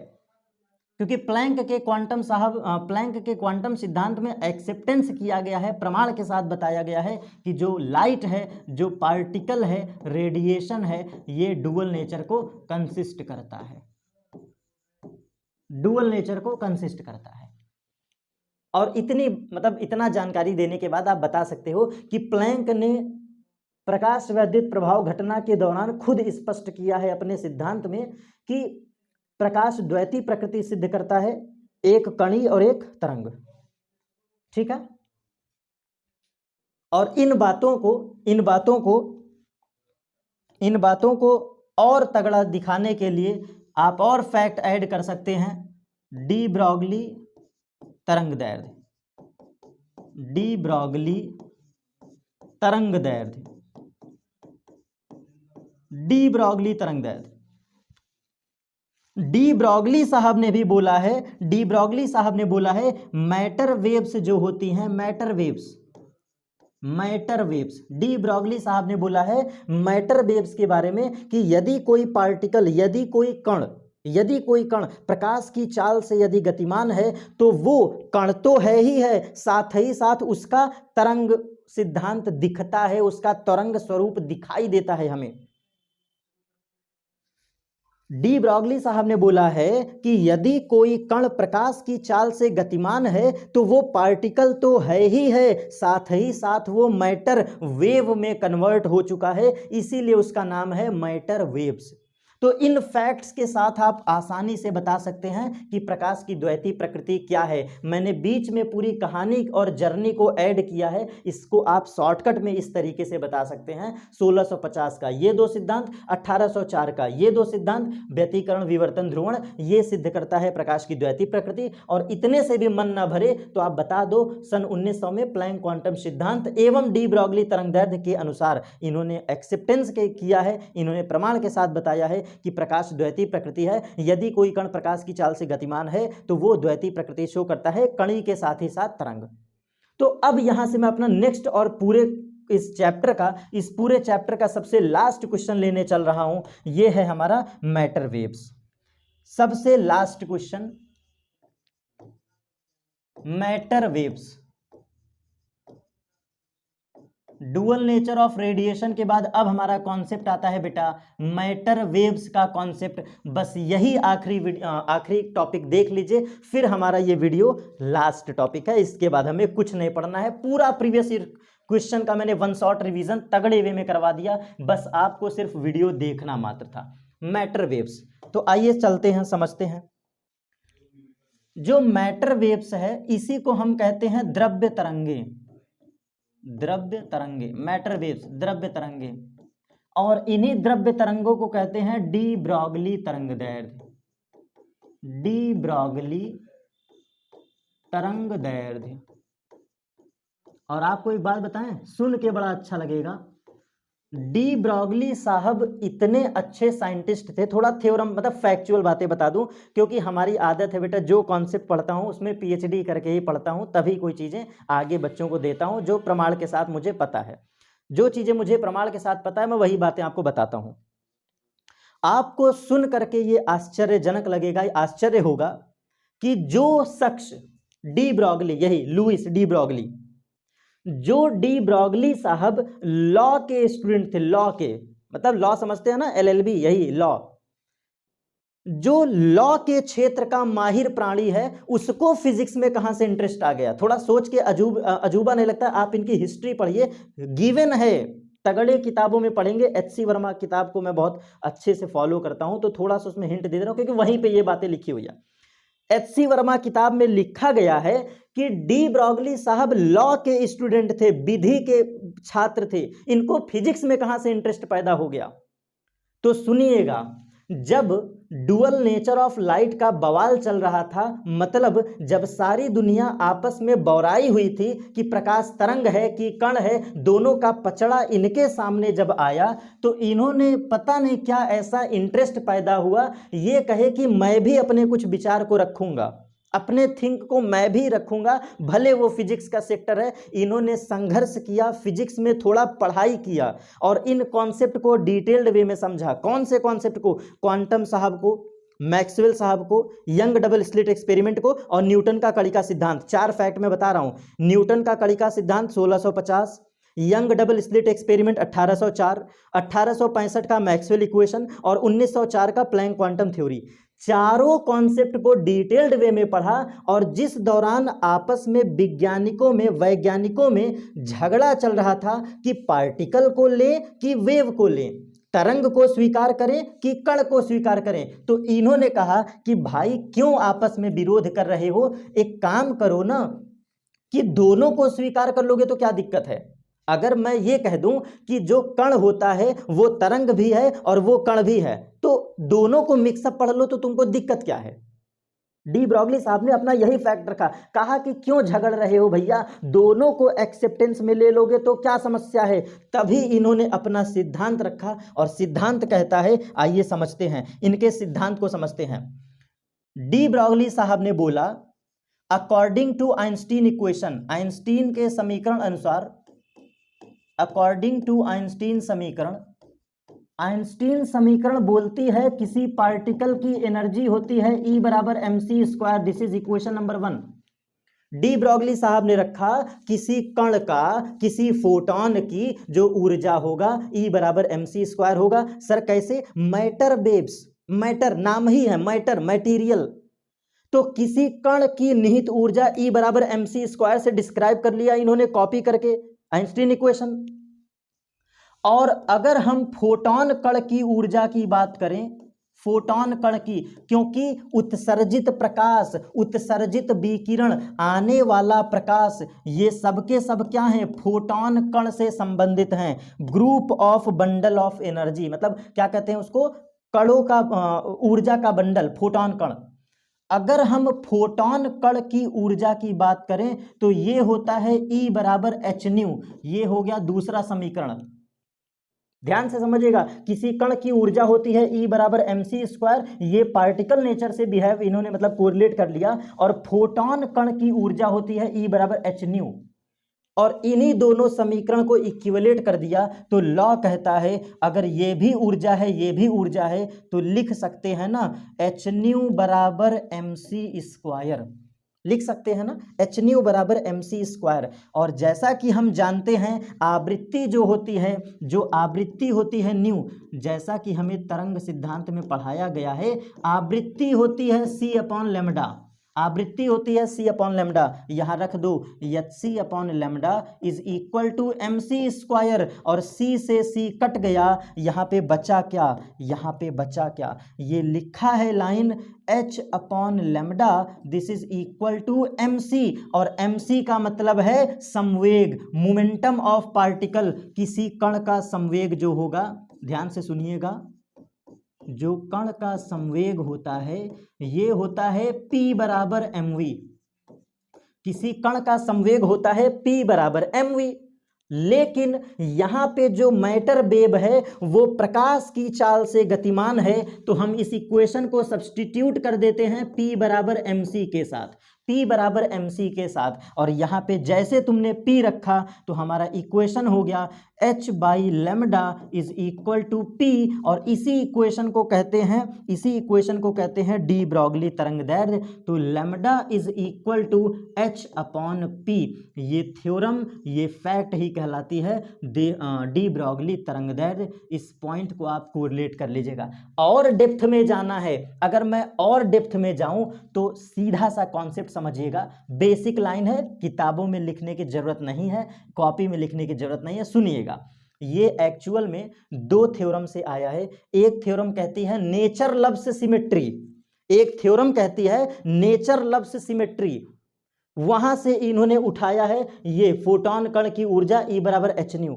क्योंकि प्लैंक के क्वांटम सिद्धांत में एक्सेप्टेंस किया गया है, प्रमाण के साथ बताया गया है कि जो लाइट है, जो पार्टिकल है, रेडिएशन है, ये डुअल नेचर को कंसिस्ट करता है, डुअल नेचर को कंसिस्ट करता है। और इतनी मतलब इतना जानकारी देने के बाद आप बता सकते हो कि प्लैंक ने प्रकाश वर्धित प्रभाव घटना के दौरान खुद स्पष्ट किया है अपने सिद्धांत में कि प्रकाश द्वैती प्रकृति सिद्ध करता है, एक कणी और एक तरंग। ठीक है, और इन बातों को और तगड़ा दिखाने के लिए आप और फैक्ट ऐड कर सकते हैं। डी ब्रॉगली तरंगदैर्ध्य, डी ब्रॉगली तरंगदैर्ध्य, डी ब्रॉगली तरंगदैर्ध्य। डी ब्रॉगली साहब ने भी बोला है, डी ब्रॉगली साहब ने बोला है मैटर वेव्स जो होती हैं, matter waves, matter waves, de Broglie साहब ने बोला है मैटर वेव्स के बारे में कि यदि कोई पार्टिकल, यदि कोई कण प्रकाश की चाल से यदि गतिमान है तो वो कण तो है ही है, साथ ही साथ उसका तरंग सिद्धांत दिखता है, उसका तरंग स्वरूप दिखाई देता है हमें। डी ब्रॉगली साहब ने बोला है कि यदि कोई कण प्रकाश की चाल से गतिमान है तो वो पार्टिकल तो है ही है, साथ ही साथ वो मैटर वेव में कन्वर्ट हो चुका है, इसीलिए उसका नाम है मैटर वेव्स। तो इन फैक्ट्स के साथ आप आसानी से बता सकते हैं कि प्रकाश की द्वैती प्रकृति क्या है। मैंने बीच में पूरी कहानी और जर्नी को ऐड किया है, इसको आप शॉर्टकट में इस तरीके से बता सकते हैं। 1650 का ये दो सिद्धांत, 1804 का ये दो सिद्धांत, व्यतिकरण विवर्तन ध्रुवण, ये सिद्ध करता है प्रकाश की द्वैती प्रकृति। और इतने से भी मन न भरे तो आप बता दो सन 1900 में प्लैंक क्वांटम सिद्धांत एवं डी ब्रॉगली तरंगदैर्ध्य के अनुसार इन्होंने एक्सेप्टेंस किया है, इन्होंने प्रमाण के साथ बताया है कि प्रकाश द्वैती प्रकृति है। यदि कोई कण प्रकाश की चाल से गतिमान है तो वो द्वैती प्रकृति शो करता है, कणी के साथ ही साथ तरंग। तो अब यहां से मैं अपना नेक्स्ट और इस पूरे चैप्टर का सबसे लास्ट क्वेश्चन लेने चल रहा हूं। ये है हमारा मैटर वेव्स। सबसे last question, matter waves. Dual nature of radiation के बाद अब हमारा कॉन्सेप्ट आता है बेटा मैटर वेव्स का कॉन्सेप्ट। बस यही आखिरी टॉपिक देख लीजिए, फिर हमारा ये वीडियो लास्ट टॉपिक है। इसके बाद हमें कुछ नहीं पढ़ना है, पूरा प्रीवियस ईयर क्वेश्चन का मैंने वन शॉट रिवीजन तगड़े वे में करवा दिया, बस आपको सिर्फ वीडियो देखना मात्र था। मैटर वेव्स, तो आइए चलते हैं, समझते हैं। जो मैटर वेव्स है इसी को हम कहते हैं द्रव्य तरंगे, द्रव्य तरंगे, मैटर वेव्स द्रव्य तरंगे। और इन्हीं द्रव्य तरंगों को कहते हैं डी ब्रॉगली तरंगदैर्ध्य, डी ब्रॉगली तरंगदैर्ध्य। और आपको एक बात बताएं, सुन के बड़ा अच्छा लगेगा, डी ब्रॉगली साहब इतने अच्छे साइंटिस्ट थे। थोड़ा थ्योरम मतलब फैक्चुअल बातें बता दूं, क्योंकि हमारी आदत है बेटा जो कॉन्सेप्ट पढ़ता हूं उसमें पीएचडी करके ही पढ़ता हूं, तभी कोई चीज़ें आगे बच्चों को देता हूं जो प्रमाण के साथ मुझे पता है। जो चीज़ें मुझे प्रमाण के साथ पता है मैं वही बातें आपको बताता हूं। आपको सुन करके ये आश्चर्यजनक लगेगा, आश्चर्य होगा कि जो शख्स डी ब्रॉगली, यही लुइस डी ब्रॉगली, जो डी ब्रॉगली साहब लॉ के स्टूडेंट थे, लॉ के मतलब लॉ समझते हैं ना, एलएलबी, यही लॉ, जो लॉ के क्षेत्र का माहिर प्राणी है उसको फिजिक्स में कहां से इंटरेस्ट आ गया? थोड़ा सोच के अजूबा नहीं लगता? आप इनकी हिस्ट्री पढ़िए, गिवन है, तगड़े किताबों में पढ़ेंगे। एचसी वर्मा किताब को मैं बहुत अच्छे से फॉलो करता हूं, तो थोड़ा सा उसमें हिंट दे दे रहा हूं क्योंकि वहीं पे ये बातें लिखी हुई है। एचसी वर्मा किताब में लिखा गया है कि डी ब्रॉगली साहब लॉ के स्टूडेंट थे, विधि के छात्र थे, इनको फिजिक्स में कहां से इंटरेस्ट पैदा हो गया? तो सुनिएगा, जब डुअल नेचर ऑफ लाइट का बवाल चल रहा था, मतलब जब सारी दुनिया आपस में बौराई हुई थी कि प्रकाश तरंग है कि कण है, दोनों का पचड़ा इनके सामने जब आया तो इन्होंने पता नहीं क्या ऐसा इंटरेस्ट पैदा हुआ, ये कहे कि मैं भी अपने कुछ विचार को रखूंगा, अपने थिंक को मैं भी रखूंगा, भले वो फिजिक्स का सेक्टर है। इन्होंने संघर्ष किया, फिजिक्स में थोड़ा पढ़ाई किया और इन कॉन्सेप्ट को डिटेल्ड वे में समझा। कौन से कॉन्सेप्ट को? क्वांटम साहब को, मैक्सवेल साहब को, यंग डबल स्लिट एक्सपेरिमेंट को और न्यूटन का कड़ी का सिद्धांत। चार फैक्ट मैं बता रहा हूं। न्यूटन का कड़ी का सिद्धांत 1650, यंग डबल स्लिट एक्सपेरिमेंट 1804, 1865 का मैक्सवेल इक्वेशन और 1904 का प्लैंक क्वांटम थ्योरी। चारों कॉन्सेप्ट को डिटेल्ड वे में पढ़ा, और जिस दौरान आपस में वैज्ञानिकों में वैज्ञानिकों में झगड़ा चल रहा था कि पार्टिकल को लें कि वेव को लें, तरंग को स्वीकार करें कि कण को स्वीकार करें, तो इन्होंने कहा कि भाई क्यों आपस में विरोध कर रहे हो, एक काम करो ना कि दोनों को स्वीकार कर लोगे तो क्या दिक्कत है। अगर मैं ये कह दूं कि जो कण होता है वो तरंग भी है और वो कण भी है, तो दोनों को मिक्सअप पढ़ लो तो तुमको दिक्कत क्या है। डी ब्रॉगली साहब ने अपना यही फैक्ट रखा, कहा कि क्यों झगड़ रहे हो भैया, दोनों को एक्सेप्टेंस में ले लोगे तो क्या समस्या है। तभी इन्होंने अपना सिद्धांत रखा, और सिद्धांत कहता है, आइए समझते हैं, इनके सिद्धांत को समझते हैं। डी ब्रॉगली साहब ने बोला, according to Einstein equation, Einstein के समीकरण अनुसार, अकॉर्डिंग टू आइंस्टीन समीकरण, आइंस्टीन समीकरण बोलती है किसी पार्टिकल की एनर्जी होती है E बराबर mc², this is equation number 1। De Broglie साहब ने रखा किसी कण का, किसी फोटॉन की जो ऊर्जा होगा E बराबर mc² होगा। सर कैसे, मैटर वेव्स, मैटर नाम ही है मैटर, मटेरियल, तो किसी कण की निहित ऊर्जा E बराबर mc² से डिस्क्राइब कर लिया इन्होंने कॉपी करके आइंस्टीन इक्वेशन। और अगर हम फोटॉन कण की ऊर्जा की बात करें, फोटॉन कण की, क्योंकि उत्सर्जित प्रकाश, उत्सर्जित विकिरण, आने वाला प्रकाश, ये सबके सब क्या हैं, फोटॉन कण से संबंधित हैं। Group of bundle of energy, मतलब क्या कहते हैं उसको, कणों का ऊर्जा का बंडल, फोटॉन कण। अगर हम फोटॉन कण की ऊर्जा की बात करें तो ये होता है E बराबर hν, ये हो गया दूसरा समीकरण। ध्यान से समझिएगा, किसी कण की ऊर्जा होती है E बराबर mc², ये पार्टिकल नेचर से बिहेव इन्होंने मतलब कोरिलेट कर लिया, और फोटॉन कण की ऊर्जा होती है E बराबर hν, और इन्हीं दोनों समीकरण को इक्विवेलेट कर दिया तो लॉ कहता है अगर ये भी ऊर्जा है ये भी ऊर्जा है तो लिख सकते हैं ना hν बराबर mc², लिख सकते हैं ना hν बराबर mc²। और जैसा कि हम जानते हैं आवृत्ति जो होती है, जो आवृत्ति होती है न्यू, जैसा कि हमें तरंग सिद्धांत में पढ़ाया गया है, आवृत्ति होती है c/λ, आवृत्ति होती है c/λ, यहाँ रख दो hc/λ is equal to mc², और c से c कट गया, यहाँ पे बचा क्या, यहाँ पे बचा क्या, ये लिखा है line h/λ, this is equal to mc, और mc का मतलब है संवेग, मोमेंटम ऑफ पार्टिकल, किसी कण का संवेग जो होगा, ध्यान से सुनिएगा, जो कण का संवेग होता है ये होता है p बराबर mv, किसी कण का संवेग होता है p बराबर mv। लेकिन यहाँ पे जो मैटर वेव है वो प्रकाश की चाल से गतिमान है, तो हम इस इक्वेशन को सब्स्टिट्यूट कर देते हैं p बराबर mc के साथ, p बराबर mc के साथ, और यहाँ पे जैसे तुमने p रखा तो हमारा इक्वेशन हो गया h/λ is equal to p, और इसी इक्वेशन को कहते हैं, इसी इक्वेशन को कहते हैं डी ब्रॉगली तरंगदैर्घ्य, तो lambda is equal to h/p, ये थ्योरम, ये फैक्ट ही कहलाती है डी ब्रॉगली तरंगदैर्घ्य। इस पॉइंट को आप कोरिलेट कर लीजिएगा। और डेप्थ में जाना है, अगर मैं और डेप्थ में जाऊं तो सीधा सा कॉन्सेप्ट समझिएगा, बेसिक लाइन है, किताबों में लिखने की जरूरत नहीं है, कॉपी में लिखने की जरूरत नहीं है, सुनिएगा। ये एक्चुअल में दो थ्योरम से आया है। एक थ्योरम कहती है नेचर लव्स सिमेट्री, एक थ्योरम कहती है नेचर लव्स सिमेट्री, वहां से इन्होंने उठाया है ये फोटॉन कण की ऊर्जा E बराबर hν,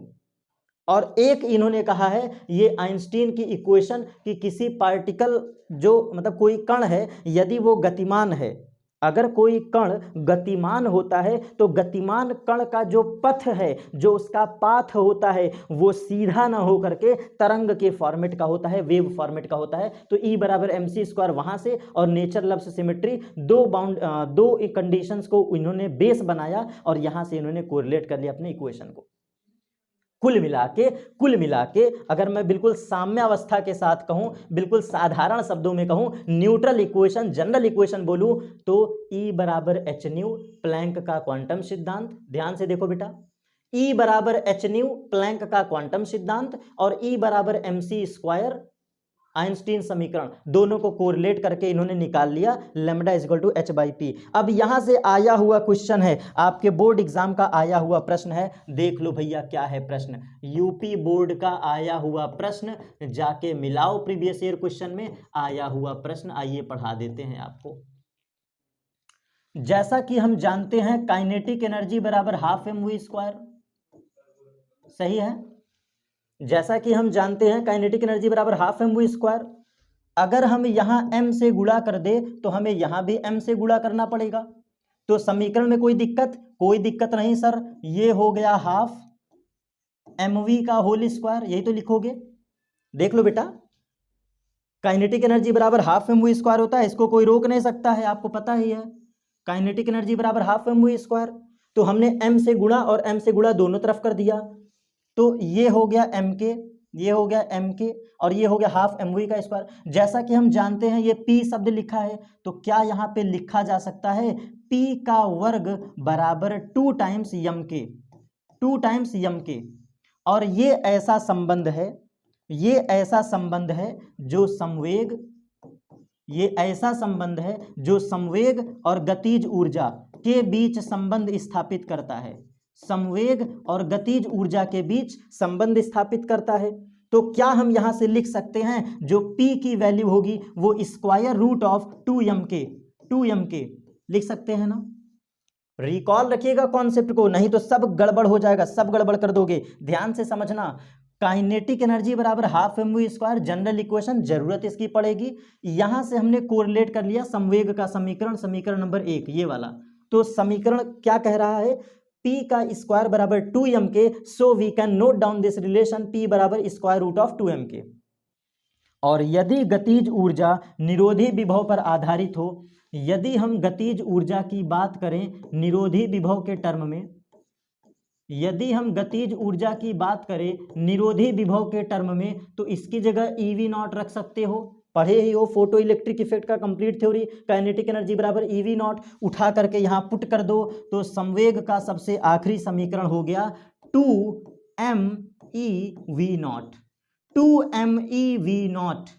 और एक इन्होंने कहा है ये आइंस्टीन की इक्वेशन कि किसी पार्टिकल जो मतलब कोई कण है यदि वो गतिमान है, अगर कोई कण गतिमान होता है तो गतिमान कण का जो पथ है, जो उसका पाथ होता है वो सीधा ना हो करके तरंग के फॉर्मेट का होता है, वेव फॉर्मेट का होता है। तो E बराबर mc² वहां से, और नेचर लव्स सिमेट्री, दो कंडीशंस को इन्होंने बेस बनाया और यहां से इन्होंने कोरिलेट कर लिया अपने इक्वेशन को। कुल मिला के अगर मैं बिल्कुल साम्यावस्था के साथ कहूं, बिल्कुल साधारण शब्दों में कहूं, न्यूट्रल इक्वेशन, जनरल इक्वेशन बोलूं तो E बराबर hν, प्लैंक का क्वांटम सिद्धांत, ध्यान से देखो बेटा, E बराबर hν प्लैंक का क्वांटम सिद्धांत, और E बराबर mc², आइंस्टीन समीकरण, दोनों को कोरिलेट करके इन्होंने निकाल लिया lambda is equal to H by P. अब यहां से आया हुआ क्वेश्चन है, आपके बोर्ड एग्जाम का आया हुआ प्रश्न है, देख लो भैया क्या है प्रश्न, यूपी बोर्ड का आया हुआ प्रश्न, जाके मिलाओ प्रीवियस ईयर क्वेश्चन में आया हुआ प्रश्न। आइए पढ़ा देते हैं आपको। जैसा कि हम जानते हैं काइनेटिक एनर्जी बराबर हाफ एम वी स्क्वायर, सही है। जैसा कि हम जानते हैं काइनेटिक एनर्जी बराबर हाफ एम वी स्क्वायर, अगर हम यहां m से गुणा कर दे तो हमें यहां भी m से गुणा करना पड़ेगा। तो समीकरण में कोई दिक्कत नहीं सर, ये हो गया हाफ एम वी का होल स्क्वायर, यही तो लिखोगे। देख लो बेटा, काइनेटिक एनर्जी बराबर हाफ एम वी स्क्वायर होता है, इसको कोई रोक नहीं सकता है, आपको पता ही है। काइनेटिक एनर्जी बराबर हाफ एम वी स्क्वायर, तो हमने m से गुणा और m से गुणा दोनों तरफ कर दिया, तो ये हो गया m के, ये हो गया m के, और ये हो गया हाफ एम वी का स्क्वायर। जैसा कि हम जानते हैं ये p शब्द लिखा है, तो क्या यहाँ पे लिखा जा सकता है p का वर्ग बराबर 2 टाइम्स यम के, 2 टाइम्स यम के। और ये ऐसा संबंध है, ये ऐसा संबंध है जो संवेग, ये ऐसा संबंध है जो संवेग और गतिज ऊर्जा के बीच संबंध स्थापित करता है, संवेग और गतिज ऊर्जा के बीच संबंध स्थापित करता है। तो क्या हम यहां से लिख सकते हैं जो p की वैल्यू होगी वो स्क्वायर रूट ऑफ 2m के, 2m के लिख सकते हैं ना। रिकॉल रखिएगा कॉन्सेप्ट को, नहीं तो सब गड़बड़ हो जाएगा, सब गड़बड़ कर दोगे। ध्यान से समझना, काइनेटिक एनर्जी बराबर half M V square general equation, जरूरत इसकी पड़ेगी। यहां से हमने कोरिलेट कर लिया संवेग का समीकरण, समीकरण नंबर 1 ये वाला। तो समीकरण क्या कह रहा है, p का स्क्वायर बराबर 2m के, so we can note down this relation p बराबर square root of 2m K. और यदि गतिज ऊर्जा निरोधी विभव पर आधारित हो, यदि हम गतिज ऊर्जा की बात करें निरोधी विभव के टर्म में, यदि हम गतिज ऊर्जा की बात करें निरोधी विभव के टर्म में, तो इसकी जगह EV नॉट रख सकते हो, पढ़े ही हो फोटो इलेक्ट्रिक इफेक्ट का कंप्लीट थ्योरी, काइनेटिक एनर्जी बराबर EV नॉट, उठा करके यहाँ पुट कर दो, तो संवेग का सबसे आखिरी समीकरण हो गया 2MEV not, 2MEV not,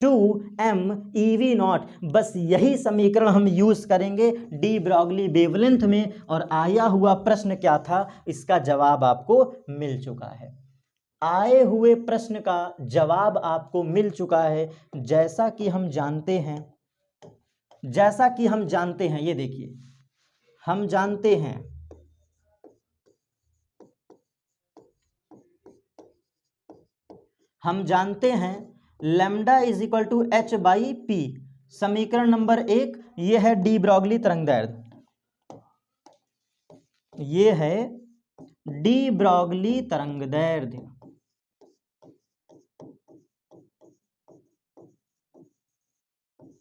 2MEV not. बस यही समीकरण हम यूज करेंगे डी ब्रॉगली वेवलेंथ में, और आया हुआ प्रश्न क्या था इसका जवाब आपको मिल चुका है, आए हुए प्रश्न का जवाब आपको मिल चुका है। जैसा कि हम जानते हैं, जैसा कि हम जानते हैं, ये देखिए हम जानते हैं lambda is equal to H by P, समीकरण नंबर 1 ये है डी ब्रॉगली तरंगदैर्घ्य, ये है डी ब्रॉगली तरंगदैर्घ्य,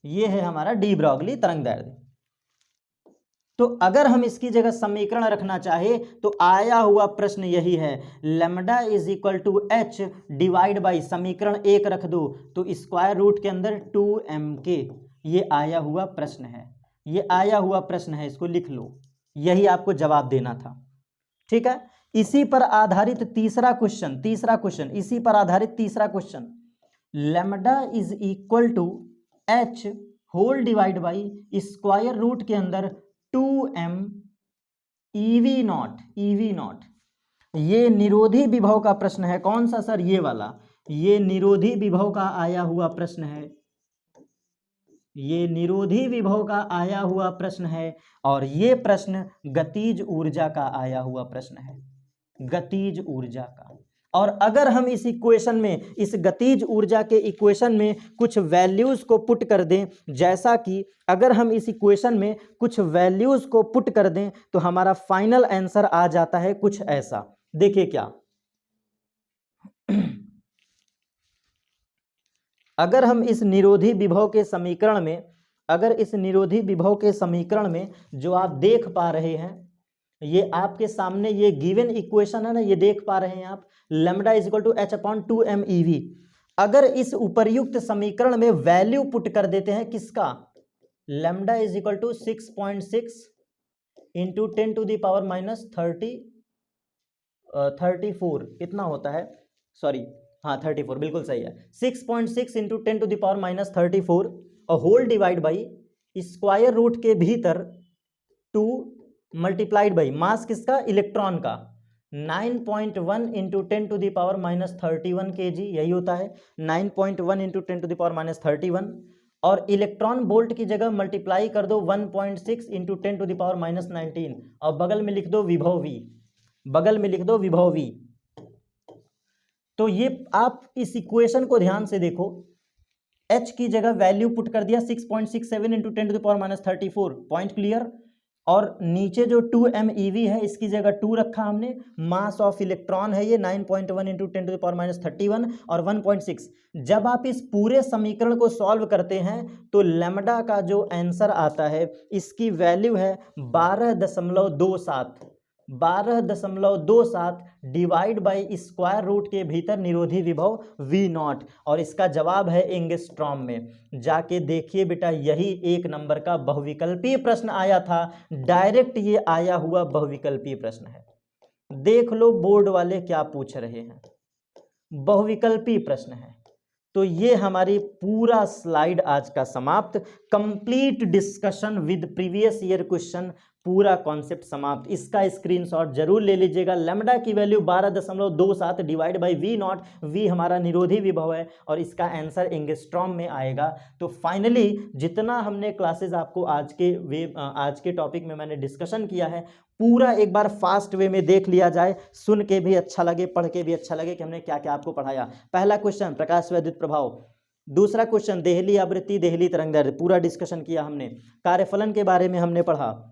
ये है हमारा डी ब्रॉगली तरंगदैर्घ्य। तो अगर हम इसकी जगह समीकरण रखना चाहे तो आया हुआ प्रश्न यही है, lambda is equal to H divide by समीकरण 1 रख दो तो स्क्वायर रूट के अंदर 2m के, ये आया हुआ प्रश्न है, ये आया हुआ प्रश्न है, इसको लिख लो, यही आपको जवाब देना था। ठीक है, इसी पर आधारित तीसरा क्वेश्चन, इसी पर आधारित तीसरा question, lambda is equal to H whole divide by square root के अंदर 2m EV नॉट, ये निरोधी विभव का प्रश्न है। कौन सा सर, ये वाला, ये निरोधी विभव का आया हुआ प्रश्न है, ये निरोधी विभव का आया हुआ प्रश्न है, और ये प्रश्न गतिज ऊर्जा का आया हुआ प्रश्न है, गतिज ऊर्जा का। और अगर हम इस इक्वेशन में, इस गतिज ऊर्जा के इक्वेशन में कुछ वैल्यूज को पुट कर दें, जैसा कि अगर हम इस इक्वेशन में कुछ वैल्यूज को पुट कर दें तो हमारा फाइनल आंसर आ जाता है कुछ ऐसा। देखिए क्या, अगर हम इस निरोधी विभव के समीकरण में, अगर इस निरोधी विभव के समीकरण में जो आप देख पा रहे हैं, ये आपके सामने ये गिवन इक्वेशन है ना, ये देख पा रहे हैं आप, lambda is equal to H upon 2MEV। अगर इस उपर्युक्त समीकरण में वैल्यू पुट कर देते हैं किसका, lambda is equal to 6.6 into 10 to the power minus 34, कितना होता है, सॉरी हाँ 34 बिल्कुल सही है। 6.6 into 10 to the power minus 34 और whole divide by square root के भीतर 2 मल्टीप्लाइड बाई मास किसका, इलेक्ट्रॉन का, 9.1 into 10 to the power minus 31 kg, यही होता है 9.1 into 10 to the power minus 31, और इलेक्ट्रॉन वोल्ट की जगह मल्टीप्लाई कर दो 1.6 into 10 to the power minus 19 और बगल में लिख दो विभव V, बगल में लिख दो विभव V। तो ये आप इस इक्वेशन को ध्यान से देखो, H की जगह वैल्यू पुट कर दिया 6.67 into 10 to the power minus 34, point clear. और नीचे जो 2 MeV है इसकी जगह 2 रखा हमने, मास ऑफ इलेक्ट्रॉन है ये 9.1 into 10 to the power minus 31 और 1.6। जब आप इस पूरे समीकरण को सॉल्व करते हैं तो लैम्डा का जो आंसर आता है इसकी वैल्यू है 12.27 डिवाइड बाई स्क्वायर रूट के भीतर निरोधी विभव V0, और इसका जवाब है एंगस्ट्रॉम में। जाके देखिए बेटा, यही एक नंबर का बहुविकल्पीय प्रश्न आया था, डायरेक्ट ये आया हुआ बहुविकल्पीय प्रश्न है। देख लो बोर्ड वाले क्या पूछ रहे हैं, बहुविकल्पीय प्रश्न है। तो ये हमारी पूरा स्लाइड आज का समाप्त, complete discussion with previous year question, पूरा कॉन्सेप्ट समाप्त। इसका स्क्रीनशॉट जरूर ले लीजिएगा। लैम्डा की value 12.27 divide by V0, V हमारा निरोधी विभव है और इसका आंसर एंगस्ट्रॉम में आएगा। तो फाइनली जितना हमने क्लासेस आपको आज के टॉपिक में मैंने डिस्कशन किया है, पूरा एक बार फास्ट वे में देख लिया जाए, सुन के भी अच्छा लगे, पढ़ के भी अच्छा लगे कि हमने क्या क्या आपको पढ़ाया। पहला क्वेश्चन प्रकाश वैद्युत प्रभाव, दूसरा क्वेश्चन देहली आवृत्ति देहली तरंगदैर्घ्य, पूरा डिस्कशन किया हमने। कार्यफलन के बारे में हमने पढ़ा,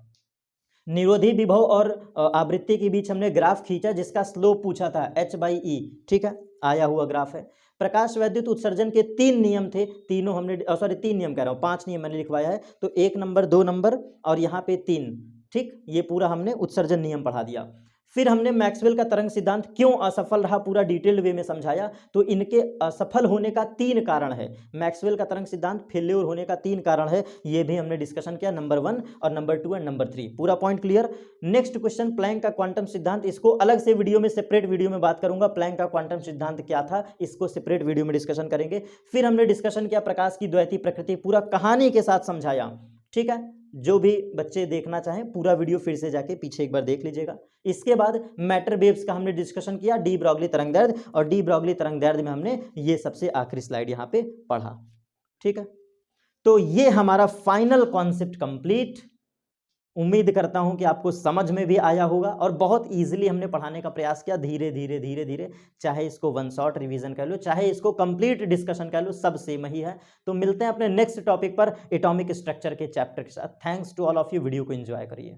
निरोधी विभव और आवृत्ति के बीच हमने ग्राफ खींचा जिसका स्लोप पूछा था h/e, ठीक है, आया हुआ ग्राफ है। प्रकाश वैद्युत उत्सर्जन के 3 नियम थे, तीनों हमने 3 नियम कह रहा हूँ, 5 नियम मैंने लिखवाया है, तो 1 नंबर 2 नंबर और यहाँ पे 3, ठीक, ये पूरा हमने उत्सर्जन नियम पढ़ा दिया। फिर हमने मैक्सवेल का तरंग सिद्धांत क्यों असफल रहा पूरा डिटेल्ड वे में समझाया। तो इनके असफल होने का 3 कारण है, मैक्सवेल का तरंग सिद्धांत फेल्योर होने का 3 कारण है, ये भी हमने डिस्कशन किया, नंबर 1 और नंबर 2 एंड नंबर 3, पूरा point clear. Next question Planck का क्वांटम सिद्धांत, इसको अलग से वीडियो में सेपरेट वीडियो में बात करूंगा, प्लैंक का क्वांटम सिद्धांत क्या था इसको सेपरेट वीडियो में डिस्कशन करेंगे। फिर हमने डिस्कशन किया प्रकाश की द्वैतीय प्रकृति, पूरा कहानी के साथ समझाया, ठीक है। जो भी बच्चे देखना चाहें पूरा वीडियो फिर से जाके पीछे एक बार देख लीजिएगा। इसके बाद मैटर वेव्स का हमने डिस्कशन किया, डी ब्रॉगली तरंगदैर्घ्य, और डी ब्रॉगली तरंगदैर्घ्य में हमने ये सबसे आखिरी स्लाइड यहाँ पे पढ़ा, ठीक है। तो ये हमारा फाइनल कॉन्सेप्ट कंप्लीट। उम्मीद करता हूं कि आपको समझ में भी आया होगा और बहुत इजीली हमने पढ़ाने का प्रयास किया, धीरे धीरे धीरे धीरे, चाहे इसको 1 शॉट रिवीजन कर लो, चाहे इसको कंप्लीट डिस्कशन कर लो, सब सेम ही है। तो मिलते हैं अपने नेक्स्ट टॉपिक पर एटॉमिक स्ट्रक्चर के चैप्टर के साथ। Thanks to all of you, video को एंजॉय करिए।